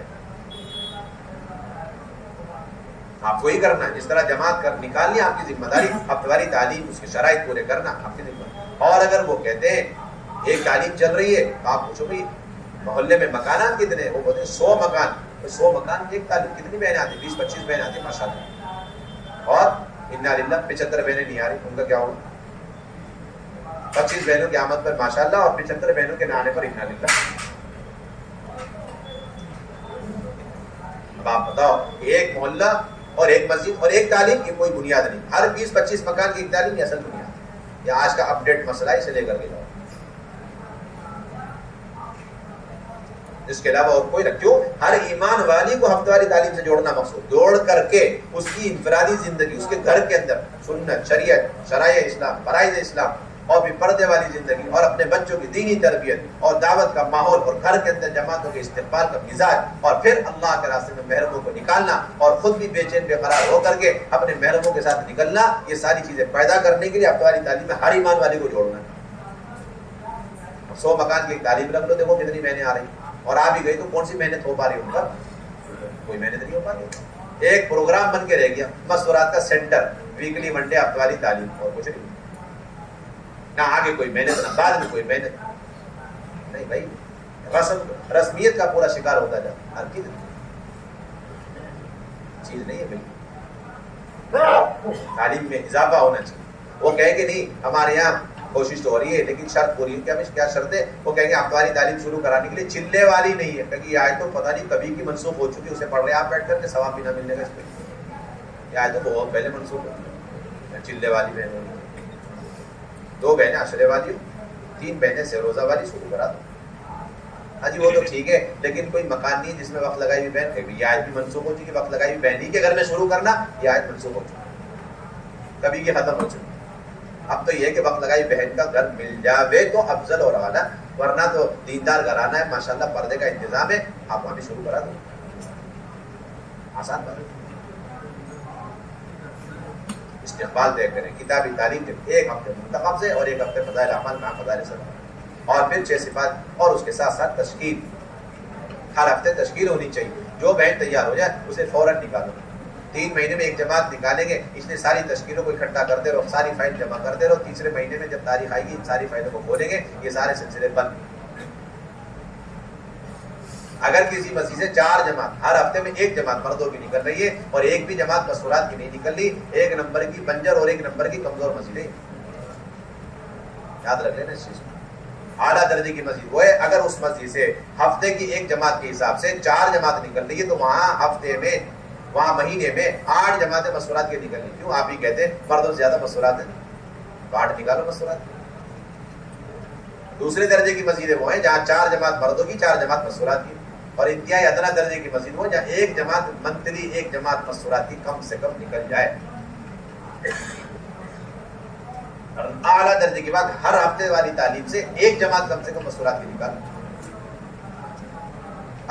آپ کو ہی کرنا ہے، جس طرح جماعت کر نکالنی آپ کی ذمہ داری، اب تمہاری تعلیم اس کے شرائط پورے کرنا آپ کی ذمہ داری۔ اور اگر وہ کہتے ہیں ایک تعلیم چل رہی ہے تو آپ پوچھو بھائی محلے میں مکانات کتنے ہیں، وہ بولتے ہیں 100 مکان، 100 مکان کی ایک تعلیم، کتنی بہنیں آتی ہیں، 20-25 بہنیں آتی ہیں ماشاءاللہ، اور انا للہ 75 بہنیں نہیں آ رہی، ان کا کیا ہوگا؟ 25 بہنوں کی آمد پر ماشاءاللہ اور 75 بہنوں کے نہ آنے پر انا للہ۔ اب آپ بتاؤ، ایک محلہ اور ایک مسجد اور ایک تعلیم، یہ کوئی بنیاد نہیں، ہر 20-25 مکان کی ایک تعلیم یہ اصل بنیاد، یہ آج کا اپ ڈیٹ مسئلہ ہے، اسے لے کر کے جاؤ، اس کے علاوہ اور کوئی کیوں؟ ہر ایمان والی کو ہفتہ واری تعلیم سے جوڑنا مقصود، جوڑ کر کے اس کی انفرادی زندگی، اس کے گھر کے اندر سنت، شریعت، شرائع اسلام، فرائض اسلام اور بھی پردے والی زندگی، اور اپنے بچوں کی دینی تربیت اور دعوت کا ماحول، اور گھر کے اندر جماعتوں کے استقبال کا مزاج، اور پھر اللہ کے راستے میں محرموں کو نکالنا، اور خود بھی بے چین بے قرار ہو کر کے اپنے محرموں کے ساتھ نکلنا، یہ ساری چیزیں پیدا کرنے کے لیے ہفتہ واری تعلیم میں ہر ایمان والی کو جوڑنا ہے۔ 100 مکان کی ایک تعلیم رکھ لو، دیکھو کتنی بہنیں آ رہی، اور آ بھی گئی تو کون سی محنت ہو پا رہی ان پر؟ کوئی محنت نہیں ہو پا رہی، ایک پروگرام بن کے رہ گیا، مشورات کا سینٹر، ویکلی منڈے ہفتہ واری تعلیم، اور کچھ نہیں، نہ آگے کوئی محنت نہ بعد میں کوئی محنت نہیں بھائی، رسمیت کا پورا شکار ہوتا جاتا، ہر چیز نہیں ہے بھائی، تعلیم میں اضافہ ہونا چاہیے۔ وہ کہیں کہ نہیں ہمارے یہاں کوشش تو ہو رہی ہے لیکن شرط پوری ہے، کیا شرط ہے؟ وہ کہیں گے ہفتہ واری تعلیم شروع کرانے کے لیے چلے والی نہیں ہے، کیونکہ یہ آیت تو پتہ نہیں کبھی کی منسوخ ہو چکی، اسے پڑھ رہے آپ بیٹھ کر کے ثواب بھی نہ ملنے گا اس پہ، یہ آیت تو بہت پہلے منسوخ ہو چکی، چلے والی بہنوں، 2 بہنیں عشرے والی، 3 بہنیں سے روزہ والی شروع کرا دو، ہاں جی وہ تو ٹھیک ہے، لیکن کوئی مکان نہیں جس میں وقت لگائی ہوئی بہن، یہ آیت بھی منسوخ ہو چکی، وقت لگائی ہوئی بہن ہی کے گھر میں شروع کرنا، یہ آیت منسوخ ہو چکی، کبھی کی ختم ہو چکی۔ اب تو یہ کہ وقت لگائی بہن کا گھر مل جاوے تو افضل اور اعلیٰ، ورنہ تو دیندار گھرانہ ہے ماشاءاللہ، پردے کا انتظام ہے، آپ وہاں بھی شروع کرا دو، آسان بات ہے۔ استقبال طے کریں، کتابی تعلیم کے ایک ہفتے منتخب سے اور ایک ہفتے فضائل اعمال میں فضائل صدقہ، اور پھر 6 صفات، اور اس کے ساتھ ساتھ تشکیل، ہر ہفتے تشکیل ہونی چاہیے۔ جو بہن تیار ہو جائے اسے فوراً نکالو، 3 مہینے میں ایک جماعت نکالیں گے، اس لیے ساری تشکیلوں کو اکٹھا کرتے رہو، ساری فائل جمع کرتے رہو، تیسرے مہینے میں جب تاریخ آئے گی ان ساری فائلوں کو کھولیں گے، یہ سارے سلسلے بند۔ اگر کسی مسجد سے 4 جماعت، ہر ہفتے میں ایک جماعت مردوں کی نکل رہی ہے اور ایک بھی جماعت مستورات کی نہیں نکل رہی، 1 نمبر کی بنجر اور 1 نمبر کی کمزور مسجد ہے، یاد رکھ لینا اس چیز کو۔ اعلیٰ درجے کی مسجد وہ ہے اگر اس مسجد سے ہفتے کی ایک جماعت کے حساب سے 4 جماعت نکل رہی ہے تو وہاں ہفتے میں، وہاں مہینے میں 8 جماعتیں مستورات کی نکل رہی۔ کیوں؟ آپ ہی کہتے ہیں مردوں سے زیادہ مستورات ہیں، 8 نکالو مستورات۔ دوسرے درجے کی مسجدیں وہ ہیں جہاں 4 جماعت مردوں کی، 4 جماعت مستورات کی، اور انتہائی ادنا درجے کی مسجد وہ جہاں 1 جماعت منتلی، 1 جماعت مستورات کی کم سے کم نکل جائے۔ اعلیٰ درجے کی بات، ہر ہفتے والی تعلیم سے 1 جماعت کم سے کم مستورات کی نکالو۔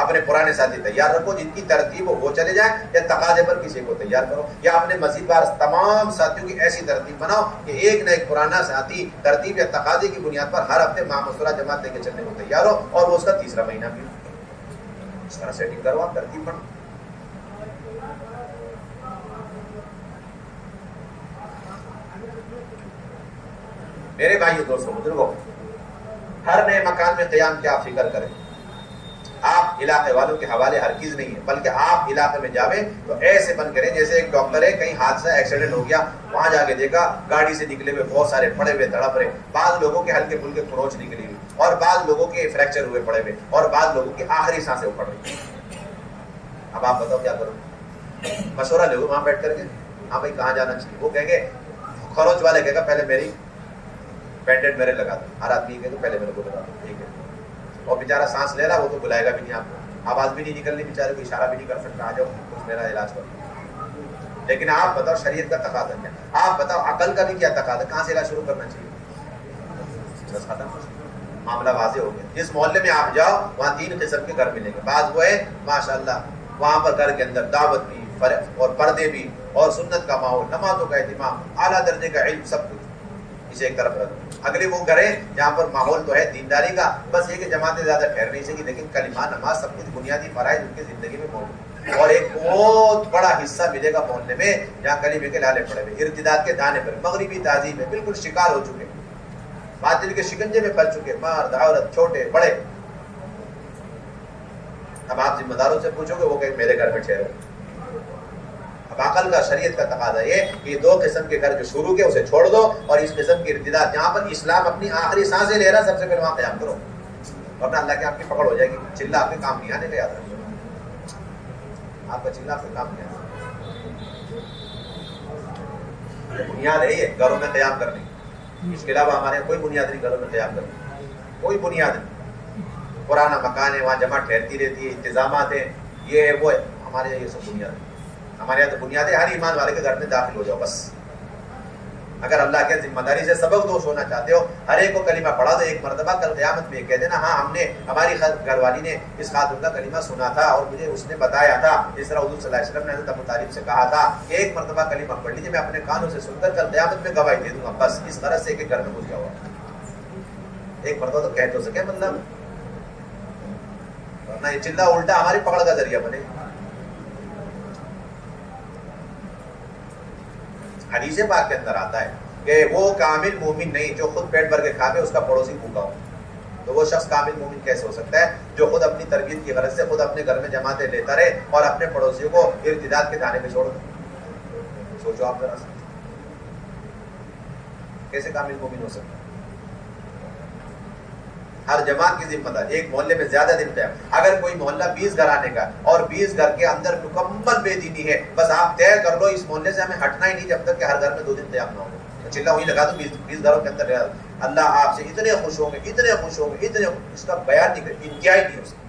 اپنے پرانے ساتھی تیار رکھو جن کی ترتیب وہ چلے جائیں، یا تقاضے پر کسی کو تیار کرو، یا اپنے مسجد بار تمام ساتھیوں کی ایسی ترتیب بناؤ کہ ایک نہ ایک پرانا ساتھی ترتیب یا تقاضے کی بنیاد پر ہر ہفتے مستورات جماعت لے کے چلنے کو تیار ہو، اور وہ اس کا تیسرا مہینہ بھی ہو۔ اس طرح سیٹنگ کرو، آپ ترتیب بنو۔ میرے بھائیو دوستوں بزرگوں، ہر نئے مکان میں قیام کیا فکر کریں، آپ علاقے والوں کے حوالے ہر چیز نہیں ہے، بلکہ آپ علاقے میں جاویں تو ایسے بند کریں جیسے ایک ڈاکٹر ہے، کہیں حادثہ ایکسیڈنٹ ہو گیا، وہاں جا کے دیکھا گاڑی سے نکلے ہوئے بہت سارے پڑے ہوئے تڑپ رہے، بعض لوگوں کے ہلکے پھلکے کھروچ نکلی ہوئی، اور بعض لوگوں کے فریکچر ہوئے پڑے ہوئے، اور بعض لوگوں کی آخری سانسیں اکھڑ رہی۔ اب آپ بتاؤ کیا کرو؟ مشورہ لے لو وہاں بیٹھ کر کے، ہاں بھائی کہاں جانا چاہیے؟ وہ کہیں گے، خروچ والے کہے گا پہلے میری بینڈیڈ میرے لگا دو، ہر آدمی کہے گا پہلے میرے کو لگا دو، ٹھیک ہے، اور بیچارہ سانس لے رہا وہ تو بلائے گا بھی نہیں آپ کو، آواز بھی نہیں نکلنی، بیچارے کو اشارہ بھی نہیں کر سکتا، آ جاؤ کچھ میرا علاج کرو۔ لیکن آپ بتاؤ شریعت کا تقاضا کیا، آپ بتاؤ عقل کا بھی کیا تقاضا، کہاں سے علاج شروع کرنا چاہیے؟ بس ختم، معاملہ واضح ہو گیا۔ جس محلے میں آپ جاؤ وہاں 3 قسم کے گھر ملیں گے، بعض وہ ہے ماشاءاللہ وہاں پر گھر کے اندر دعوت بھی اور پردے بھی اور سنت کا ماحول، نمازوں کا اہتمام، اعلیٰ درجے کا علم، سب کچھ، اسے ایک طرف رکھو۔ اگلے وہ گھر ہے جہاں پر ماحول تو ہے دینداری کا، بس یہ کہ جماعتیں زیادہ ٹھہر نہیں سکی، لیکن کلمہ نماز سب کچھ بنیادی فرائض ان کی زندگی میں موجود، اور ایک بہت بڑا حصہ ملے گا محلے میں جہاں کلمے کے لالے پڑے ہوئے، ارتداد کے دانے پر، مغربی تہذیب میں بالکل شکار ہو چکے، باطل کے شکنجے میں پھنس چکے، مرد عورت چھوٹے بڑے۔ اب آپ ذمہ داروں سے پوچھو گے وہ کہ میرے گھر میں ٹھہرو۔ اب عقل کا شریعت کا تقاضا یہ کہ یہ 2 قسم کے گھر جو شروع کے اسے چھوڑ دو، اور اس قسم کی ارتداد جہاں پر اسلام اپنی آخری سانسیں لے رہا سب سے پہلے وہاں قیام کرو، ورنہ اللہ کے آپ کی پکڑ ہو جائے گی۔ چلہ آپ کے کام نہیں آنے کا، یاد رکھو، آپ کا چلہ آپ کے کام نہیں آنے۔ بنیاد ہے یہ گھروں میں قیام کرنے کی، اس کے علاوہ ہمارے کوئی بنیاد نہیں گھروں میں قیام کرنے کی، کوئی بنیاد نہیں۔ پرانا مکان ہے وہاں جمع ٹھہرتی رہتی ہے، انتظامات ہیں، یہ ہے وہ ہے، ہمارے یہاں یہ سب بنیاد ہے۔ ہمارے یہاں تو بنیاد ہے ہر ایمان والے کے گھر میں داخل ہو جاؤ بس۔ اگر اللہ کے ذمہ داری سے سبق دوش ہونا چاہتے ہو، ہر ایک کو کلمہ پڑھا دو ایک مرتبہ، کل قیامت میں کہہ دینا ہاں ہم نے، ہماری گھر والی نے اس خاتون کا کلمہ سنا تھا اور مجھے اس نے بتایا تھا، جس طرح حضور صلی اللہ علیہ وسلم نے حضرت ابو طالب سے کہا تھا کہ ایک مرتبہ کلمہ پڑھ لیجیے، میں اپنے کانوں سے سن کر کل قیامت میں گواہی دے دوں گا، بس اس طرح سے کہ گھر میں گھس جاؤ۔ ایک مرتبہ تو کہہ تو سکے مطلب، ورنہ یہ چلہ الٹا ہماری پکڑ کا ذریعہ بنے۔ حدیث پاک کے اندر آتا ہے کہ وہ کامل مومن نہیں جو خود پیٹ بھر کے کھاوے اس کا پڑوسی بھوکا ہو، تو وہ شخص کامل مومن کیسے ہو سکتا ہے جو خود اپنی تربیت کی غرض سے خود اپنے گھر میں جماعتیں لیتا رہے اور اپنے پڑوسیوں کو ارتداد کے دانے پہ چھوڑ دے؟ سوچو آپ ذرا، کیسے کامل مومن ہو سکتا ہے؟ ہر جماعت کی ذمہ داری، ایک محلے میں زیادہ دن قیام، اگر کوئی محلہ 20 گھر آنے کا اور 20 گھر کے اندر مکمل بے دینی ہے، بس آپ طے کر لو اس محلے سے ہمیں ہٹنا ہی نہیں جب تک کہ ہر گھر میں 2 دن قیام نہ ہو۔ چلا وہی لگا دو 20 گھروں کے اندر اللہ آپ سے اتنے خوش ہوں گے، اتنے خوش ہوں گے، اتنے، اس کا بیان نہیں کرے، انتہائی نہیں ہو سکتا.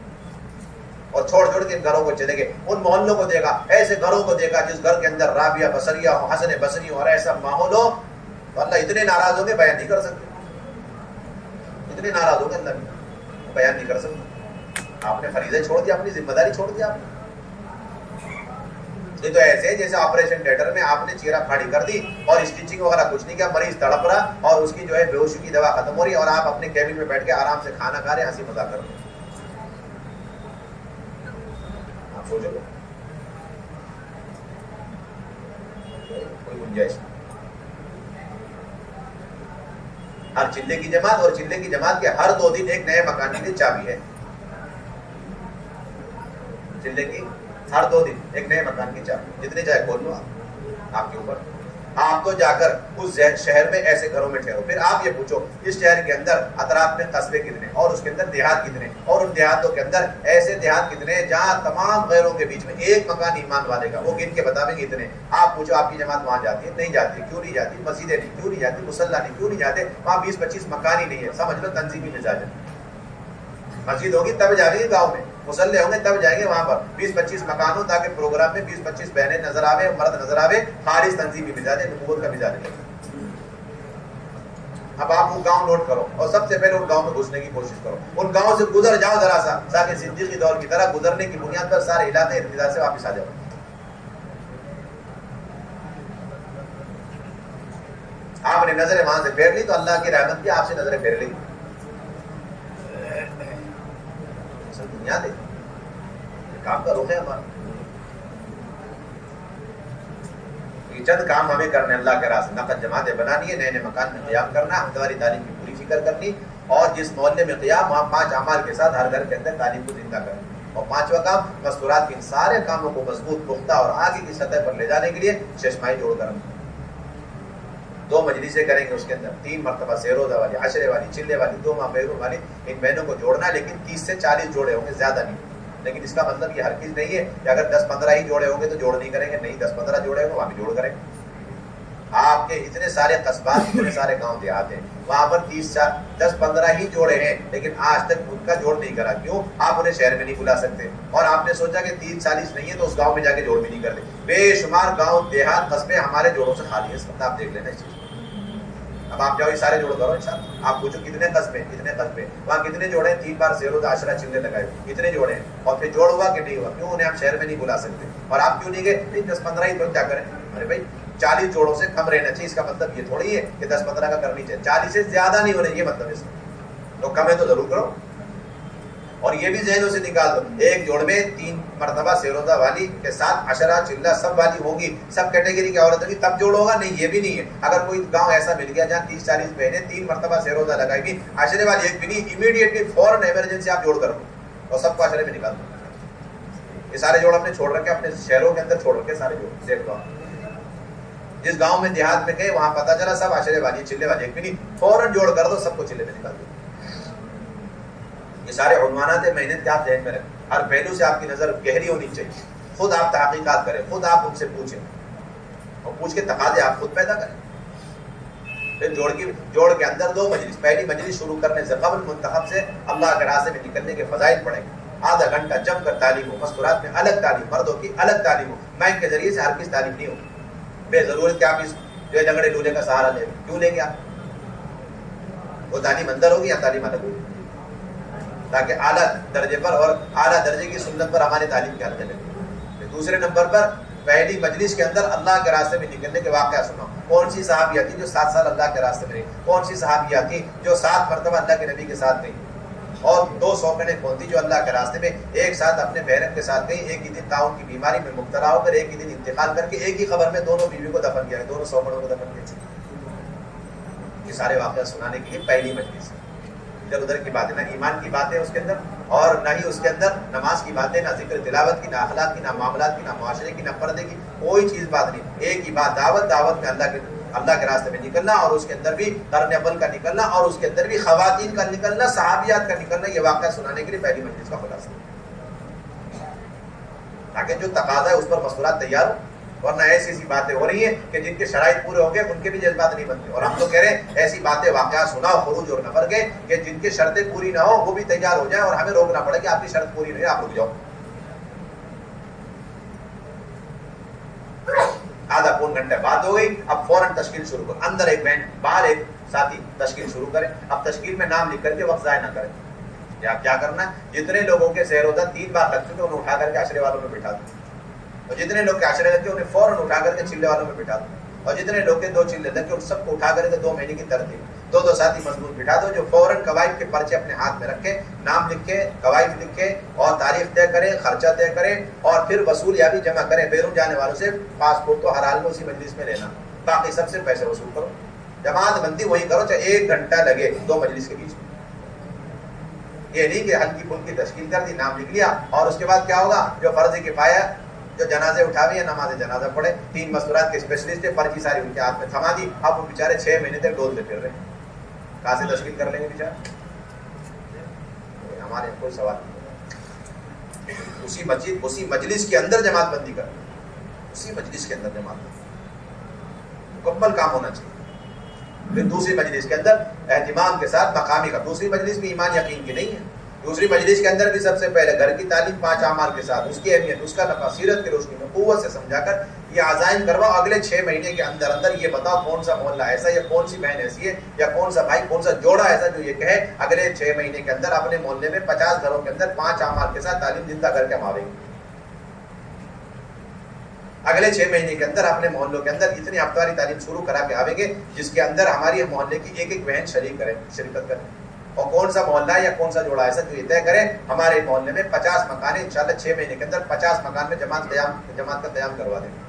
اور چھوڑ چھوڑ کے ان گھروں کو چلے گئے. ان محلوں کو دیکھا، ایسے گھروں کو دیکھا جس گھر کے اندر رابعہ بصریہ ہو، حسن بصری ہو، اور ایسا ماحول ہو تو اللہ اتنے ناراض ہوں گے بیان نہیں کر سکتے. اتنے ناراض ہو گے اللہ بیان نہیں کر سکتے. آپ نے فریضہ چھوڑ دیا، اپنی ذمہ داری چھوڑ دیا آپ نے. یہ تو ایسے ہے جیسے آپریشن تھیٹر میں آپ نے چیرہ پھاڑی کر دی اور اسٹیچنگ وغیرہ کچھ نہیں کیا، مریض تڑپ رہا اور اس کی جو ہے بے ہوشی کی دوا ختم ہو رہی ہے اور آپ اپنے کیبن میں بیٹھ کے آرام سے کھانا کھا رہے ہیں، ہنسی مذاق کر رہے ہیں. آپ سوچو کوئی گنجائش نہیں. ہر چلے کی جماعت اور چلے کی جماعت کے ہر 2 دن ایک نئے مکان کے لیے چابی ہے. چلے کی ہر 2 دن ایک نئے مکان کی چابی، جتنے چاہے کھول لو آپ کے اوپر. آپ تو جا کر اس شہر میں ایسے گھروں میں ٹھہرو، پھر آپ یہ پوچھو اس شہر کے اندر اطراف میں قصبے کتنے اور اس کے اندر دیہات کتنے، اور ان دیہاتوں کے اندر ایسے دیہات کتنے جہاں تمام غیروں کے بیچ میں ایک مکان ایمان والے کا، وہ گن کے بتاویں گے اتنے. آپ پوچھو آپ کی جماعت وہاں جاتی ہے؟ نہیں جاتی. کیوں نہیں جاتی؟ مسجدیں نہیں. کیوں نہیں جاتی؟ مصلی نہیں. کیوں نہیں جاتے؟ وہاں 20-25 مکان ہی نہیں ہے. سمجھ لو تنظیمی مزاج ہے. مسجد ہوگی تب جائیں گے گاؤں میں، مصلی ہوں گے تب جائیں گے وہاں پر. 20-25 مکان ہو تاکہ پروگرام میں 20-25 بہنیں نظر آوے، مرد نظر آوے. خالص تنظیمی مزاج ہے، نبوت کا مزاج ہے. اب آپ وہ گاؤں نوٹ کرو اور سب سے پہلے ان گاؤں میں گھسنے کی کوشش کرو. ان گاؤں سے گزر جاؤ ذرا سا، تاکہ صدیقی دور کی طرح گزرنے کی بنیاد پر سارے علاقے ارتداد سے واپس آ جاؤ. آپ نے نظریں وہاں سے پھیر لی تو اللہ کی رحمت بھی آپ سے نظریں پھیر لی. دنیا دے کام کا رخ ہے ہمارا. یہ چند کام ہمیں کرنے اللہ کے راستے، نقد جماعتیں بنانی ہے، نئے نئے مکان میں قیام کرنا، ہماری تعلیم کی پوری فکر کرنی، اور جس محلے میں قیام وہاں 5 اعمال کے ساتھ ہر گھر کے اندر تعلیم کو زندہ کرنا. اور 5واں کام مستورات کے ان سارے کاموں کو مضبوط، پختہ اور آگے کی سطح پر لے جانے کے لیے ششمائی جوڑ کرنا. 2 مجلسیں کریں گے، اس کے اندر 3 مرتبہ سیروزہ والی، عشرے والی، چلے والی، 2 ماہ بیرون والی، ان مہینوں کو جوڑنا. لیکن 30 سے 40 جوڑے ہوں گے، زیادہ نہیں. لیکن اس کا مطلب یہ ہر چیز نہیں ہے کہ اگر 10-15 ہی جوڑے ہوں گے تو جوڑ نہیں کریں گے. نہیں، 10-15 جوڑے ہوں گے وہاں بھی جوڑ کریں گے. آپ کے اتنے سارے قصبات، اتنے سارے گاؤں دیہات ہیں، وہاں پر 10-15 ہی جوڑے ہیں، لیکن آج تک ان کا جوڑ نہیں کرا. کیوں؟ آپ انہیں شہر میں نہیں بلا سکتے، اور آپ نے سوچا کہ 30-40 نہیں ہے تو اس گاؤں میں جا کے جوڑ بھی نہیں کرتے. بے شمار گاؤں دیہات قصبے ہمارے جوڑوں سے خالی ہے. اس وقت آپ دیکھ لینا اس چیز. اب آپ جاؤ یہ سارے جوڑ کرو انشاءاللہ. آپ پوچھو کتنے قصبے، وہاں کتنے جوڑے ہیں؟ 3 بار سیروزہ عشرہ چلے لگائے، اتنے جوڑے ہیں. اور پھر جوڑ ہوا کہ نہیں ہوا؟ کیوں؟ انہیں ہم شہر میں نہیں بلا سکتے. اور آپ کیوں نہیں گئے؟ 10-15 ہی تو کیا کریں. ارے بھائی 40 جوڑوں سے کم رہنا چاہیے. اس کا مطلب یہ تھوڑی ہے کہ 10-15 کا کرنی چاہیے. 40 سے زیادہ نہیں ہونا، یہ مطلب اس کا. تو کم ہے تو ضرور کرو. اور یہ بھی ذہنوں سے نکال دو، ایک جوڑ میں 3 مرتبہ سیروزہ والی کے ساتھ عشرہ چلہ سب والی ہوگی، سب کیٹیگری کی عورت ہوگی، تب جوڑ ہوگا. نہیں، یہ بھی نہیں ہے. اگر کوئی گاؤں ایسا مل گیا جہاں 30-40 بہنیں 3 مرتبہ سیروزہ لگائے گی، عشرے والی ایک بھی نہیں، امیڈیٹلی فوراً ایمرجنسی آپ جوڑ کرو اور سب کو عشرے میں نکال دو. یہ سارے جوڑ اپنے چھوڑ رکھے، اپنے شہروں کے اندر چھوڑ رکھے سارے جوڑ. دیکھ لو جس گاؤں میں دیہات میں گئے وہاں پتہ چلا سب عشرے والی، چلے والی ایک بھی نہیں، فوراً جوڑ کر دو، سب کو چلے میں نکال دو. یہ سارے عنوانات ہیں، محنت کے آپ ذہن میں رکھیں. ہر پہلو سے آپ کی نظر گہری ہونی چاہیے. خود آپ تحقیقات کریں، خود آپ ان سے پوچھیں اور پوچھ کے تقاضے آپ خود پیدا کریں. پھر جوڑ کے اندر 2 مجلس، پہلی مجلس شروع کرنے سے قبل منتخب سے اللہ کے راستے میں نکلنے کے فضائل پڑھیں گے. آدھا گھنٹہ جم کر تعلیم ہو، مستورات میں الگ تعلیم، مردوں کی الگ تعلیم ہو. مائک کے ذریعے سے ہر کس تعلیم نہیں ہو. بے ضرورت کہ آپ اس جو لنگڑے لولے کا سہارا لیں. کیوں لیں گے آپ؟ وہ تعلیم اندر ہوگی یا تعلیم الگ ہوگی؟ تاکہ اعلیٰ درجے پر اور اعلیٰ درجے کی سنت پر ہماری تعلیم کے حلقے لگے. دوسرے نمبر پر پہلی مجلس کے اندر اللہ کے راستے میں نکلنے کے واقعہ سناؤ. کون سی صحابیہ تھی جو 7 سال اللہ کے راستے میں رہی؟ کون سی صحابیہ تھی جو 7 مرتبہ اللہ کے نبی کے ساتھ گئی؟ اور 2 سوکڑیں کون تھی جو اللہ کے راستے میں ایک ساتھ اپنے بہن کے ساتھ گئی؟ ایک ہی دن طاعون کی بیماری میں مبتلا ہو کر ایک ہی دن انتقال کر کے ایک ہی خبر میں دونوں بیوی کو دفن کیا، دونوں سوکڑوں کو دفن کیا. یہ سارے واقعہ سنانے کے لیے پہلی مجلس. ادھر ادھر کی باتیں، نہ ایمان کی باتیں اس کے اندر، اور نہ ہی اس کے اندر نماز کی باتیں، نہ ذکر تلاوت کی، نہ اخلاق کی، نہ معاملات کی، نہ معاشرے کی، نہ پردے کی، کوئی چیز بات نہیں. ایک ہی بات، دعوت میں اللہ کے راستے میں نکلنا، اور اس کے اندر بھی قرن اول کا نکلنا، اور اس کے اندر بھی خواتین کا نکلنا، صحابیات کا نکلنا. یہ واقعہ سنانے کے لیے پہلی مجلس کا خلاصہ، تاکہ جو تقاضا ہے اس پر مستورات تیار ہو. ورنہ ایسی ایسی باتیں ہو رہی ہیں کہ جن کے شرائط پورے ہو گئے ان کے بھی جذبات نہیں بنتے. اور ہم تو کہہ رہے ہیں ایسی باتیں واقعات سناؤ خروج اور نفر کے کہ جن کی شرطیں پوری نہ ہو وہ بھی تیار ہو جائیں اور ہمیں روکنا پڑے کہ آپ کی شرط پوری نہیں ہے، آپ رک جاؤ. آدھا پون گھنٹہ بات ہو گئی، اب فوراً تشکیل شروع کرو. اندر ایک بینڈ باہر ایک ساتھی تشکیل شروع کریں. اب تشکیل میں نام لکھ کر کے وقت ضائع نہ کریں. کیا کرنا ہے، جتنے لوگوں کے سیر ہوتا 3 بار لگ چکے انہیں اٹھا کر کے عشرے والوں میں بٹھا دو، اور جتنے لوگ کے عشرے لگے انہیں فوراً اٹھا کر کے چلے والوں میں بٹھا دو، اور جتنے لوگ کے 2 چلے لگے ان سب کو اٹھا کر کے 2 مہینے کی ترتیب 2 ساتھی مضبوط بٹھا دو جو فوراً قواعد کے پرچے اپنے ہاتھ میں رکھے، نام لکھے، قواعد لکھے اور تاریخ طے کریں، خرچہ طے کریں اور پھر وصول یا بھی جمع کریں. بیرون جانے والوں سے پاسپورٹ تو ہر حال میں اسی مجلس میں لینا، باقی سب سے پیسے وصول کرو. جماعت بندی وہی کرو چاہے 1 گھنٹہ لگے 2 مجلس کے بیچ میں. یہ نہیں کہ ہلکی پھلکی تشکیل کر دی، نام لکھ لیا اور اس کے بعد کیا ہوگا، جو فرض کفایہ جو جنازے اٹھاوی ہے نماز جنازہ پڑھے. 3 مستورات کے اسپیشلسٹ ہے، پرچی ساری ان کے ہاتھ میں تھما دی، اب وہ بیچارے 6 مہینے تک ڈولتے پھر رہے ہیں. کہاں سے تشکیل کر لیں گے بیچارے؟ ہمارے کوئی سوال نہیں. اسی مسجد اسی مجلس کے اندر جماعت بندی کر، اسی مجلس کے اندر جماعت بندی مکمل کام ہونا چاہیے. پھر دوسری مجلس کے اندر اہتمام کے ساتھ مقامی کا، دوسری مجلس بھی ایمان یقین کی نہیں ہے. دوسری مجلس کے اندر بھی سب سے پہلے گھر کی تعلیم 5 اعمال کے ساتھ، اس کی اہمیت، اس کا نفع، سیرت کی روشنی میں قوت سے سمجھا کر یہ عزائم کرواؤ. اگلے 6 مہینے کے اندر اندر یہ بتاؤ کون سا محلہ ایسا یا کون سی بہن ایسی ہے یا کون سا بھائی کون سا جوڑا ایسا جو یہ کہے اگلے 6 مہینے کے اندر اپنے محلے میں 50 گھروں کے اندر 5 اعمال کے ساتھ تعلیم زندہ کر کے ہم آویں گے. اگلے 6 مہینے کے اندر اپنے محلوں کے اندر اتنی ہفتواری تعلیم شروع کرا کے آویں گے جس کے اندر ہماری محلے کی ایک بہن شرکت کرے. اور کون سا محلہ یا کون سا جوڑا ایسا جو یہ طے کرے ہمارے محلے میں 50 مکان انشاءاللہ 6 مہینے کے اندر 50 مکان میں جماعت کا قیام کروا دیں گے.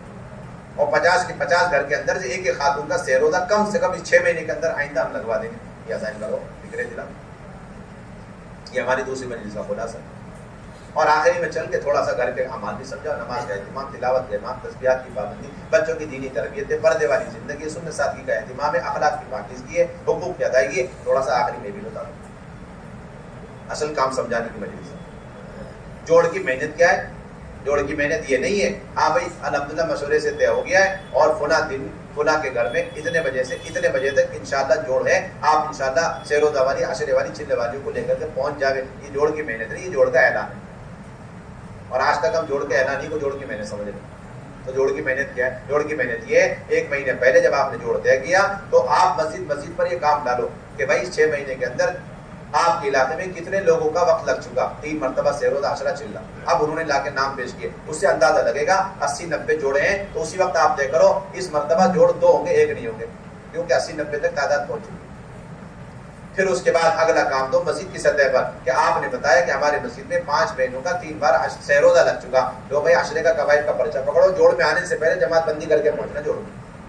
اور 50 کے 50 گھر کے اندر سے ایک خاتون کا سیر روزہ کم سے کم اس 6 مہینے کے اندر آئندہ ہم لگوا دیں گے. یہ آسائن کرو فکرے دلا. یہ ہماری دوسری مجلس کا خلاصہ. اور آخری میں چل کے تھوڑا سا گھر کے اعمال بھی سمجھا، نماز کا اہتمام، تلاوت کا اہتمام، تسبیحات کی پابندی، بچوں کی دینی تربیت ہے، پردے والی زندگی، سنت سادگی کا اہتمام ہے، اخلاق کی پاکیزگی ہے، حقوق کی ادائیگی ہے. تھوڑا سا آخری میں بھی بتا دوں اصل کام سمجھانے کی مجلس ہے. جوڑ کی محنت کیا ہے؟ جوڑ کی محنت یہ نہیں ہے ہاں بھائی الحمدللہ مشورے سے طے ہو گیا ہے اور فلاں دن فلاں کے گھر میں اتنے بجے سے اتنے بجے تک انشاءاللہ جوڑ ہے، آپ انشاءاللہ سیروزہ والی، عشرے والی، چلے والیوں کو لے کر کے پہنچ جاوے. یہ جوڑ کی محنت نہیں، یہ جوڑ کا اعلان ہے. اور آج تک ہم جوڑ کے اعلان ہی کو جوڑ کی محنت سمجھ لیں. تو جوڑ کی محنت کیا ہے؟ جوڑ کی محنت یہ ہے 1 مہینے پہلے جب آپ نے جوڑ طے کیا تو آپ مسجد پر یہ کام ڈالو کہ بھائی اس 6 مہینے کے اندر آپ کے علاقے میں کتنے لوگوں کا وقت لگ چکا، 3 مرتبہ سیروزہ عشرہ چلا. اب انہوں نے لا کے نام پیش کیے، اس سے اندازہ لگے گا 80-90 جوڑے ہیں تو اسی وقت آپ طے کرو اس مرتبہ جوڑ 2 ہوں گے 1 نہیں ہوں گے، کیونکہ 80-90 تک تعداد پہنچ چکی. پھر اس کے بعد اگلا کام دو مسجد کی سطح پر کہ آپ نے بتایا کہ ہمارے مسجد میں 5 بہنوں کا 3 بار سیروزہ لگ چکا، لو بھائی عشرے کا قواعد کا پرچہ پکڑو، جوڑ میں آنے سے پہلے جماعت بندی کر کے پہنچنا. جوڑ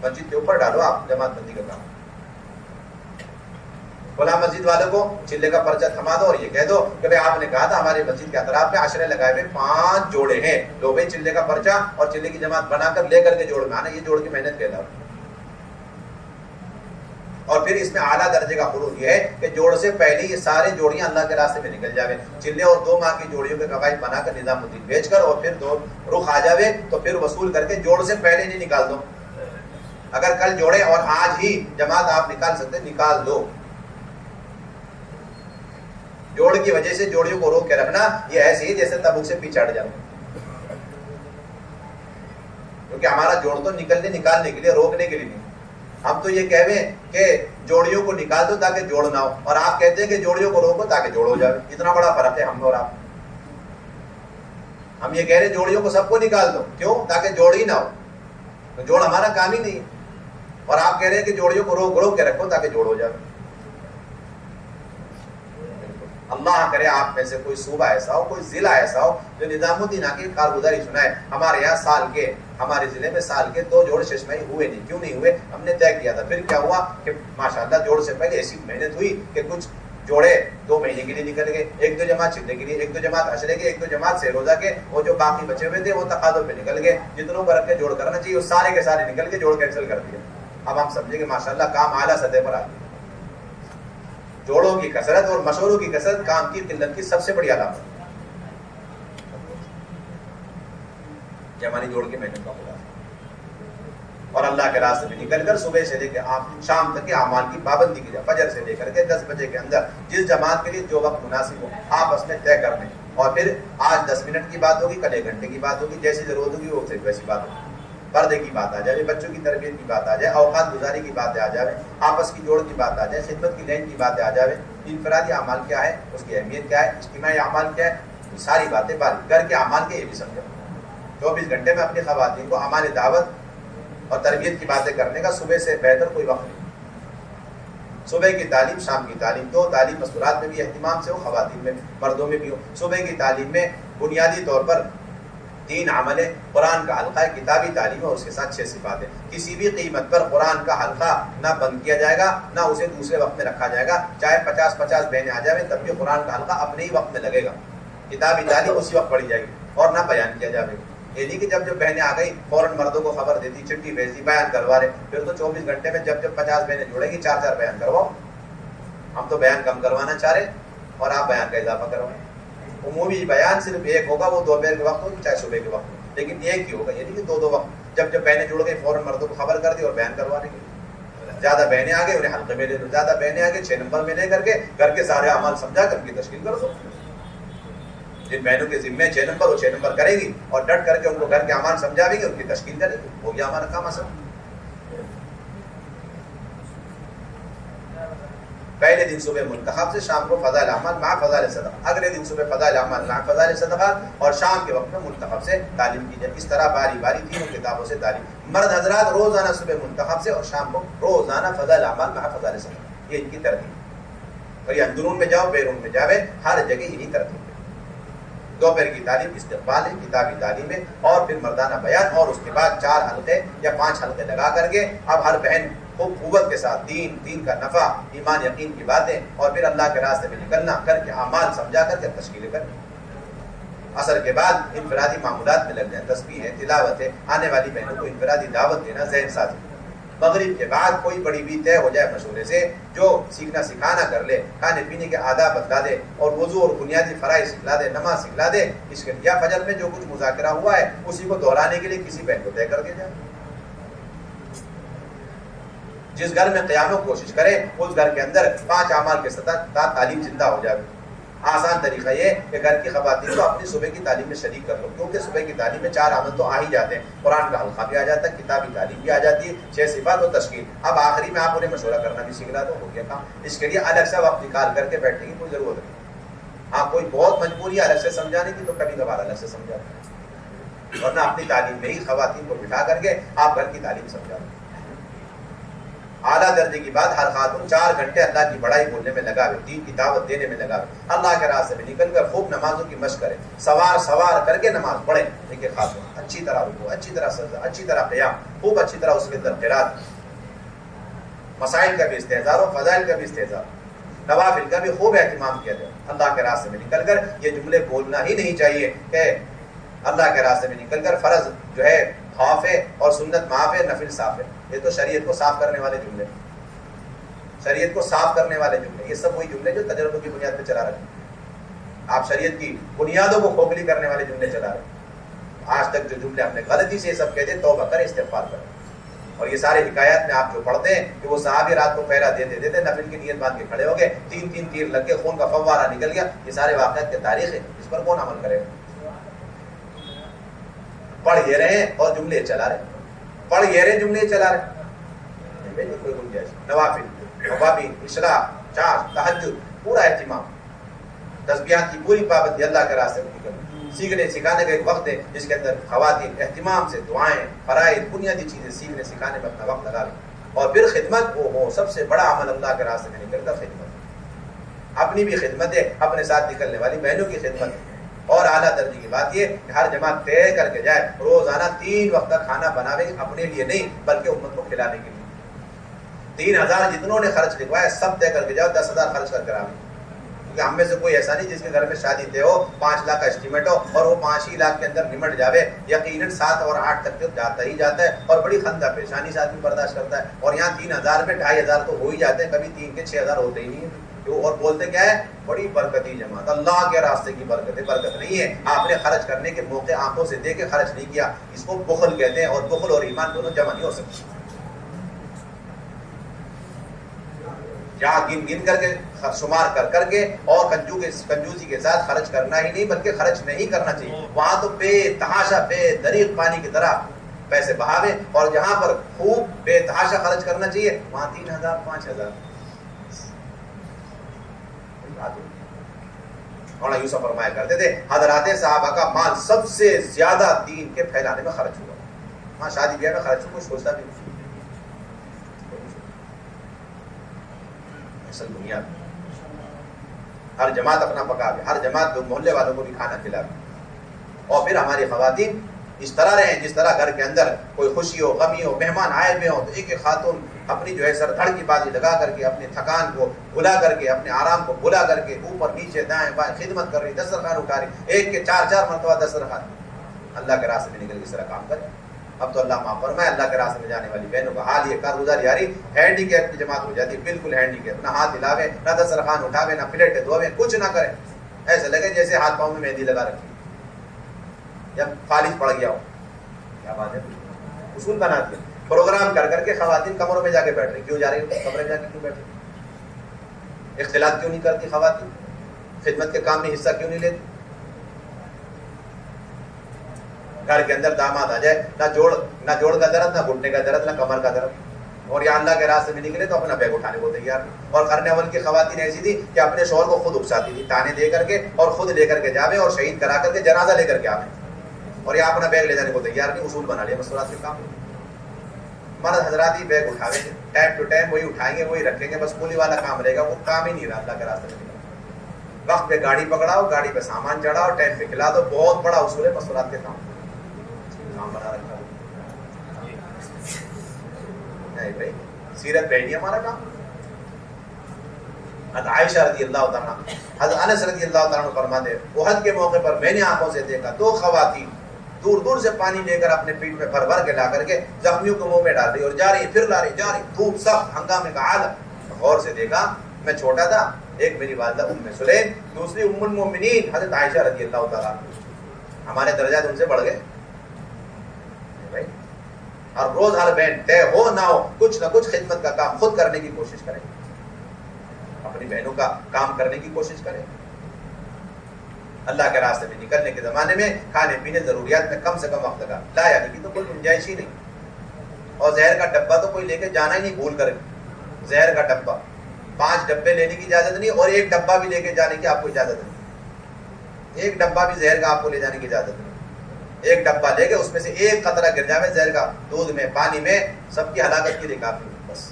مسجد کے اوپر ڈالو آپ جماعت بندی کا کام. فلاں مسجد والوں کو چلے کا پرچہ تھما دو اور یہ کہہ دو کہ بھائی آپ نے کہا تھا ہمارے مسجد کے اطراف میں عشرے لگائے ہوئے 5 جوڑے ہیں، لو بھائی چلے کا پرچہ اور چلے کی جماعت بنا کر لے کر کے جوڑ میں آنا. یہ جوڑ کی محنت کہتا ہوں. اور پھر اس میں اعلیٰ درجے کا خروج یہ ہے کہ جوڑ سے پہلے یہ سارے جوڑیاں اللہ کے راستے میں نکل جاوے. چلے اور 2 ماہ کی جوڑیوں کے قواعد بنا کر نظام الدین بیچ کر اور پھر 2 رخ آ جاوے تو پھر وصول کر کے جوڑ سے پہلے نہیں نکال دو. اگر کل جوڑے اور آج ہی جماعت آپ نکال سکتے نکال دو. جوڑ کی وجہ سے جوڑیوں کو روک کے رکھنا یہ ایسے ہی جیسے تبوک سے پیچھے ہٹ جانا، کیونکہ ہمارا جوڑ تو نکالنے کے لیے، روکنے کے لیے نہیں. ہم تو یہ کہویں کہ جوڑیوں کو نکال دو تاکہ جوڑ نہ ہو، اور آپ کہتے ہیں کہ جوڑیوں کو روکو تاکہ جوڑ ہو جائے. اتنا بڑا فرق ہے ہم اور آپ. ہم یہ کہہ رہے ہیں جوڑیوں کو سب کو نکال دو، کیوں؟ تاکہ جوڑ ہی نہ ہو. تو جوڑ ہمارا کام ہی نہیں ہے. اور آپ کہہ رہے ہیں کہ جوڑیوں کو روک کے رکھو تاکہ جوڑ ہو جائے. اللہ کرے آپ میں سے کوئی صوبہ ایسا ہو، کوئی ضلع ایسا ہو جو نظام الدین کی کارگزاری سنائے. ہمارے یہاں ہمارے ضلع میں سال کے 2 جوڑ ششمائی ہوئے نہیں. کیوں نہیں ہوئے؟ ہم نے طے کیا تھا. پھر کیا ہوا کہ ماشاءاللہ جوڑ سے پہلے ایسی محنت ہوئی کہ کچھ جوڑے 2 مہینے کے لیے نکل گئے، 1-2 جماعت چلنے کے لیے، 1-2 جماعت عشرے کے، 1-2 جماعت سیروزہ کے. وہ جو باقی بچے ہوئے تھے وہ تقاضوں پہ نکل گئے. جتنوں کو رکھ کے جوڑ کرنا چاہیے وہ سارے کے سارے نکل کے جوڑ کینسل کر دیا. اب ہم سمجھیں کہ ماشاءاللہ کام اعلیٰ سطح پر آ گیا. جوڑوں کی کثرت اور مشوروں کی کثرت کام کی قلت کی سب سے بڑی علامت ہے. یہ ہماری جوڑ کی محنت کا خلاصہ. اور اللہ کے راستے میں نکل کر صبح سے لے کے شام تک کے اعمال کی پابندی کی جائے. فجر سے لے کر کے 10 بجے کے اندر جس جماعت کے لیے جو وقت مناسب ہو آپس میں طے کر لیں. اور پھر آج 10 منٹ کی بات ہوگی, کل 1 گھنٹے کی بات ہوگی, جیسی ضرورت ہوگی وہ ویسی بات ہوگی. پردے کی بات آ جائے, بچوں کی تربیت کی بات آ جائے, اوقات گزاری کی باتیں آ جائے, آپس کی جوڑ کی بات آ جائے, خدمت کی لین کی باتیں آ جائے, انفرادی اعمال کیا ہے, اس کی اہمیت کیا ہے, اجتماعی اعمال کیا ہے, یہ ساری باتیں بات. گھر کے اعمال کے یہ بھی سمجھو. 24 گھنٹے میں اپنی خواتین کو اعمال دعوت اور تربیت کی باتیں کرنے کا صبح سے بہتر کوئی وقت نہیں. صبح کی تعلیم, شام کی تعلیم, دو تعلیم مستورات میں بھی اہتمام سے ہو, خواتین میں مردوں میں بھی ہو. صبح کی تعلیم میں بنیادی طور پر 3 عمل ہے. قرآن کا حلقہ ہے, کتابی تعلیم ہے, اور اس کے ساتھ 6 صفات ہے. کسی بھی قیمت پر قرآن کا حلقہ نہ بند کیا جائے گا, نہ اسے دوسرے وقت میں رکھا جائے گا. چاہے 50 بہنیں آ جائیں تب بھی قرآن کا حلقہ اپنے ہی وقت میں لگے گا. کتابی تعلیم اسی وقت پڑھی جائے گی اور نہ بیان کیا جائے گا. یہ نہیں کہ جب بہنیں آ گئی فوراً مردوں کو خبر دیتی, چٹھی بھیجتی, بیان کروا رہے. پھر تو 24 گھنٹے میں جب 50 بہنیں جوڑیں گی 4 بیان کرواؤ. ہم تو بیان کم کروانا چاہ رہے اور آپ بیان کا اضافہ کروائیں. عمومی بیان صرف ایک ہوگا, وہ دوپہر کے وقت ہو چاہے صبح کے وقت ہو, لیکن ایک ہی ہوگا. یہ نہیں کہ 2 وقت. جب بہنیں جڑ گئی فوراً مردوں کو خبر کر دی اور بیان کروانے کے لیے. زیادہ بہنیں آ گئی انہیں حلقے میں لے لو, زیادہ بہنیں آ گئی 6 نمبر میں لے کر کے گھر کے سارے اعمال سمجھا کر ان کی تشکیل کر دو. جن بہنوں کے ذمے 6 نمبر وہ 6 نمبر کرے گی اور ڈٹ کر کے ان کو گھر کے اعمال سمجھاوے گی, ان کی تشکیل کرے گی. ہو گیا ہمارا کام آسان. پہلے دن صبح منتخب سے شام کو فضائل اعمال مع فضائل صدقہ, اگلے دن صبح فضائل اعمال مع فضائل صدقہ, اور شام کے وقت میں منتخب سے تعلیم کی جائے. اس طرح باری باری تینوں کتابوں سے تعلیم. مرد حضرات روزانہ صبح منتخب سے اور شام کو روزانہ فضائل اعمال مع فضائل صدقہ, یہ ان کی ترتیب. اور یہ اندرون میں جاؤ بیرون میں جاوے, ہر جگہ یہی ترتیب ہے. دوپہر کی تعلیم استقبال ہے, کتابی تعلیم ہے, اور پھر مردانہ بیان, اور اس کے بعد 4 حلقے یا 5 حلقے لگا کر کے اب ہر بہن خوب قوت کے ساتھ دین کا نفع, ایمان یقین کی باتیں, اور پھر اللہ کے راستے میں نکلنا, کر کے اعمال سمجھا کر کے تشکیلیں کریں. عصر کے بعد انفرادی معمولات میں لگ جائیں, تسبیح ہے, تلاوت ہے, آنے والی بہنوں کو انفرادی دعوت دینا, ذہن سازی. مغرب کے بعد کوئی بڑی بھی طے ہو جائے مشورے سے, جو سیکھنا سکھانا کر لے, کھانے پینے کے آداب بتلا دے, اور وضو اور بنیادی فرائض سکھلا دے, نماز سکھلا دے. اس کے یا فجر میں جو کچھ مذاکرہ ہوا ہے اسی کو دہرانے کے لیے کسی بہن کو طے کر دیا جائے. جس گھر میں قیام کو کوشش کرے اس گھر کے اندر 5 اعمال کے ساتھ تعلیم زندہ ہو جائے. آسان طریقہ یہ کہ گھر کی خواتین کو اپنی صبح کی تعلیم میں شریک کر لو, کیونکہ صبح کی تعلیم میں 4 عمل تو آ ہی جاتے ہیں. قرآن کا حلقہ بھی آ جاتا ہے, کتابی تعلیم بھی آ جاتی ہے, 6 صفات و تشکیل. اب آخری میں آپ انہیں مشورہ کرنا بھی سیکھ رہا تو ہو گیا کام. اس کے لیے الگ سے وقت نکال کر کے بیٹھنے کی کوئی ضرورت نہیں. ہاں کوئی بہت مجبوری ہے الگ سے سمجھانے کی تو کبھی کبھار الگ سے سمجھاتے ہیں, ورنہ اپنی تعلیم میں ہی خواتین کو بٹھا کر کے آپ گھر کی تعلیم سمجھا دیں. اعلیٰ درجے کی بات, ہر خاتون 4 گھنٹے اللہ کی بڑائی بولنے میں لگاوے, دین کی دعوت دینے میں لگاوے, اللہ کے راستے میں نکل کر خوب نمازوں کی مشق کرے, سوار کر کے نماز پڑھے. دیکھیے خاتون اچھی طرح رکوع, اچھی طرح سجدہ, اچھی طرح قیام, خوب اچھی طرح اس کے اندر قرات, مسائل کا بھی استحضار ہو, فضائل کا بھی استحضار, نوافل کا بھی خوب اہتمام کیا جائے. اللہ کے راستے میں نکل کر یہ جملے بولنا ہی نہیں چاہیے کہ اللہ کے راستے میں نکل کر فرض جو ہے خوف ہے اور سنت معاف ہے, نفل صاف ہے. یہ تو شریعت کو صاف کرنے والے جملے, شریعت کو صاف کرنے والے جملے. یہ سب وہی جملے جو تجربوں کی بنیاد پہ چلا رہے ہیں. آپ شریعت کی بنیادوں کو کھوکھلی کرنے والے جملے چلا رہے ہیں. آج تک جو جملے ہم نے غلطی سے یہ سب کہتے, توبہ کریں, استغفار کریں. اور یہ سارے حکایات میں آپ جو پڑھتے ہیں کہ وہ صحابی رات کو پہرا دیتے نفل کی نیت باندھ کے کھڑے ہو گئے, 3 تیر لگ کے خون کا فوارہ نکل گیا, یہ سارے واقعات کی تاریخ ہے. اس پر کون عمل کرے گا؟ پڑھ یہ رہے اور جملے چلا رہے, پڑھ یہ رہے جملے چلا رہے. کوئی گنجائش. نوافل, مبابین, اشراق, چاش, تہجد, پورا اہتمام, تسبیحات کی پوری پابندی, اللہ کے راستے میں نکلنا. سیکھنے سکھانے کا ایک وقت ہے جس کے اندر خواتین اہتمام سے دعائیں, فرائض, بنیادی چیزیں سیکھنے سکھانے میں اپنا وقت لگا لیں. اور پھر خدمت وہ ہو, سب سے بڑا عمل اللہ کے راستے میں نکلتا خدمت. اپنی بھی خدمت ہے, اپنے ساتھ نکلنے والی بہنوں کی خدمت ہے. اور اعلیٰ درجے کی بات یہ کہ ہر جماعت طے کر کے جائے روزانہ 3 وقت کا کھانا بناوے, اپنے لیے نہیں بلکہ امت کو کھلانے کے لیے. 3000 جتنوں نے خرچ لکھوایا سب طے کر کے جاؤ, 10,000 خرچ کر کے آوے. کہ ہم میں سے کوئی ایسا نہیں جس کے گھر میں شادی طے ہو 5 لاکھ کا اسٹیمیٹ ہو اور وہ 5 ہی لاکھ کے اندر نمٹ جاوے. یقیناً 7 اور 8 تک تو جاتا ہی جاتا ہے اور بڑی خندہ پیشانی سے آدمی برداشت کرتا ہے. اور یہاں 3000 میں 2500 تو ہو ہی جاتے ہیں, کبھی 3 کے 6000 ہوتے ہی نہیں ہیں. اور بولتے کیا ہے, بڑی برکتی جماعت, اللہ کے راستے کی برکت ہے. برکت نہیں ہے, آپ نے خرچ کرنے کے موقع آنکھوں سے دیکھ کے خرچ نہیں کیا, اس کو بخل کہتے ہیں. اور بخل اور ایمان دونوں جمع نہیں ہو سکتے. جہاں گن کر کے شمار کر کے اور کنجوسی کے ساتھ خرچ کرنا ہی نہیں بلکہ خرچ نہیں کرنا چاہیے, وہاں تو بے تحاشا بے دریغ پانی کی طرح پیسے بہاوے. اور جہاں پر خوب بے تحاشا خرچ کرنا چاہیے وہاں 3000 5000. مولانا یوسف فرمایا کرتے تھے حضرات صحابہ کا مال سب سے زیادہ دین کے پھیلانے میں خرچ ہوا. ہاں شادی بیاہ میں خرچ ہوا, کوئی سوچتا بھی نہیں. اصل دنیا ہر جماعت اپنا پکاوے, ہر جماعت محلے والوں کو بھی کھانا کھلاوے. اور پھر ہماری خواتین اس طرح رہیں جس طرح گھر کے اندر کوئی خوشی ہو, غمی ہو, مہمان آئے ہوئے ہوں تو ایک ایک خاتون اپنی جو ہے سر دھڑ کی بازی لگا کر کے, اپنے تھکان کو بھلا کر کے, اپنے آرام کو بھلا کر کے اوپر نیچے دائیں بائیں خدمت کر رہی, دسترخوان اٹھا رہی, ایک کے 4 مرتبہ دسترخوان. اللہ کے راستے میں نکل کے اس طرح کام کرے. اب تو اللہ معاف فرمائے, اللہ کے راستے میں جانے والی بہنوں کا حال یہ کار گزاری آ رہی, ہینڈی کیپ کی جماعت ہو جاتی, بالکل ہینڈی کیپ, نہ ہاتھ ہلاوے, نہ دسترخوان اٹھاوے, نہ پلیٹیں دھوے, کچھ نہ کرے. ایسے لگے جیسے ہاتھ پاؤں میں مہندی لگا رکھی یا فالج پڑ گیا ہو. کیا بات ہے, اصول بنا دیا. پروگرام کر کے خواتین کمروں میں جا کے بیٹھ رہی. کیوں جا رہی ہے کمرے میں جا کے, کیوں بیٹھ رہی؟ اختلاط کیوں نہیں کرتی خواتین؟ خدمت کے کام میں حصہ کیوں نہیں لیتی؟ گھر کے اندر داماد آ جائے, نہ جوڑ کا درد, نہ گھٹنے کا درد, نہ کمر کا درد, اور یہ اللہ کے راستے میں نکلے تو اپنا بیگ اٹھانے کو تیار. اور کرنے اول کی خواتین ایسی تھی کہ اپنے شوہر کو خود اکساتی تھی, تانے دے کر کے, اور خود لے کر کے جاوے اور شہید کرا کر کے جنازہ لے کر کے آوے, اور یہ اپنا بیگ لے جانے کو تیار نہیں. اصول بنا لیا مستورات کے کام. مرد حضرات ہی بیگ اٹھاوے, ٹائم ٹو ٹائم وہی اٹھائیں گے, وہی رکھیں گے, بس کولی والا کام رہے گا. وہ کام ہی نہیں رہا اللہ کے راستے میں. وقت پہ گاڑی پکڑاؤ, گاڑی پہ سامان چڑھاؤ, ٹائم پہ کھلا دو. بہت بڑا اصول ہے مستورات کے کام بنا رکھا ہے بھائی. سیرت پہ نہیں ہمارا کام. حضرت عائشہ رضی اللہ تعالیٰ, حضرت انس رضی اللہ تعالیٰ فرماتے ہیں احد کے موقع پر میں نے آنکھوں سے دیکھا 2 خواتین دور دور سے پانی لے کر اپنے پیٹ میں بھر کے لا کر کے زخمیوں کو منہ میں ڈال رہی اور جا رہی, پھر لا رہی, جا رہی. دھوپ سخت, ہنگامے کا حال. غور سے دیکھا, میں چھوٹا تھا, ایک میری والدہ ام سلیم, دوسری ام المؤمنین حضرت عائشہ رضی اللہ تعالیٰ. ہمارے درجات ان سے بڑھ گئے بھائی. اور روز ہر بہن طے ہو نہ ہو کچھ نہ کچھ خدمت کا کام خود کرنے کی کوشش کریں, اپنی بہنوں کا کام کرنے کی کوشش کریں. اللہ کے راستے میں نکلنے کے زمانے میں کھانے پینے ضروریات میں کم سے کم وقت کا لا یعنی کہ تو کوئی گنجائش ہی نہیں. اور زہر کا ڈبہ تو کوئی لے کے جانا ہی نہیں بھول کر. زہر کا ڈبہ 5 ڈبے لینے کی اجازت نہیں, اور 1 ڈبہ بھی لے کے جانے کی آپ کو اجازت نہیں. 1 ڈبہ بھی زہر کا آپ کو لے جانے کی اجازت نہیں. 1 ڈبہ لے کے اس میں سے 1 قطرہ گر جائے زہر کا, دودھ میں, پانی میں, سب کی ہلاکت کے لیے کافی. بس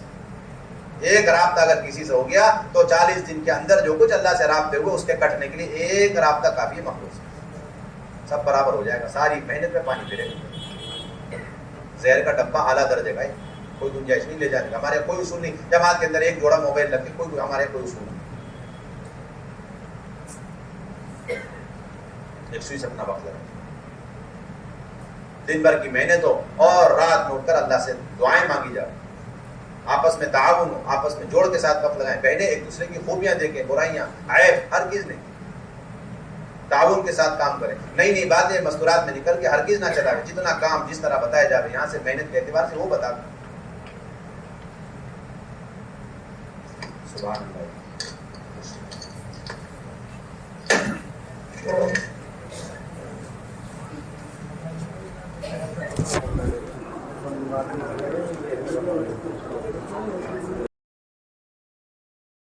ایک رابطہ اگر کسی سے ہو گیا تو 40 دن کے اندر جو کچھ اللہ سے رابطے ہوئے اس کے کٹنے کے لیے 1 رابطہ کافی ہے. مخلوق سب برابر ہو جائے گا, ساری محنت میں پانی پھرے گا. زہر کا ڈبہ اعلیٰ درجے کا ہے, کوئی گنجائش نہیں لے جانے کا. ہمارے کوئی اصول نہیں. جماعت کے اندر 1 جوڑا موبائل رکھے, کوئی ہمارے کوئی اصول نہیں. ایک سوئی سے اپنا وقت لگا, دن بھر کی محنت ہو اور رات میں اٹھ کر اللہ سے دعائیں مانگی جائے. آپس میں تعاون ہو, آپس میں جوڑ کے ساتھ وقت لگائیں. بہنیں ایک دوسرے کی خوبیاں دیکھیں, برائیاں, عیب, ہر چیز نہیں. تعاون کے ساتھ کام کریں. نئی نئی باتیں مستورات میں نکل کے ہر چیز نہ چلائیں. جتنا کام جس طرح بتایا جائے یہاں سے محنت کے اعتبار سے وہ بتا دیں. سبحان اللہ.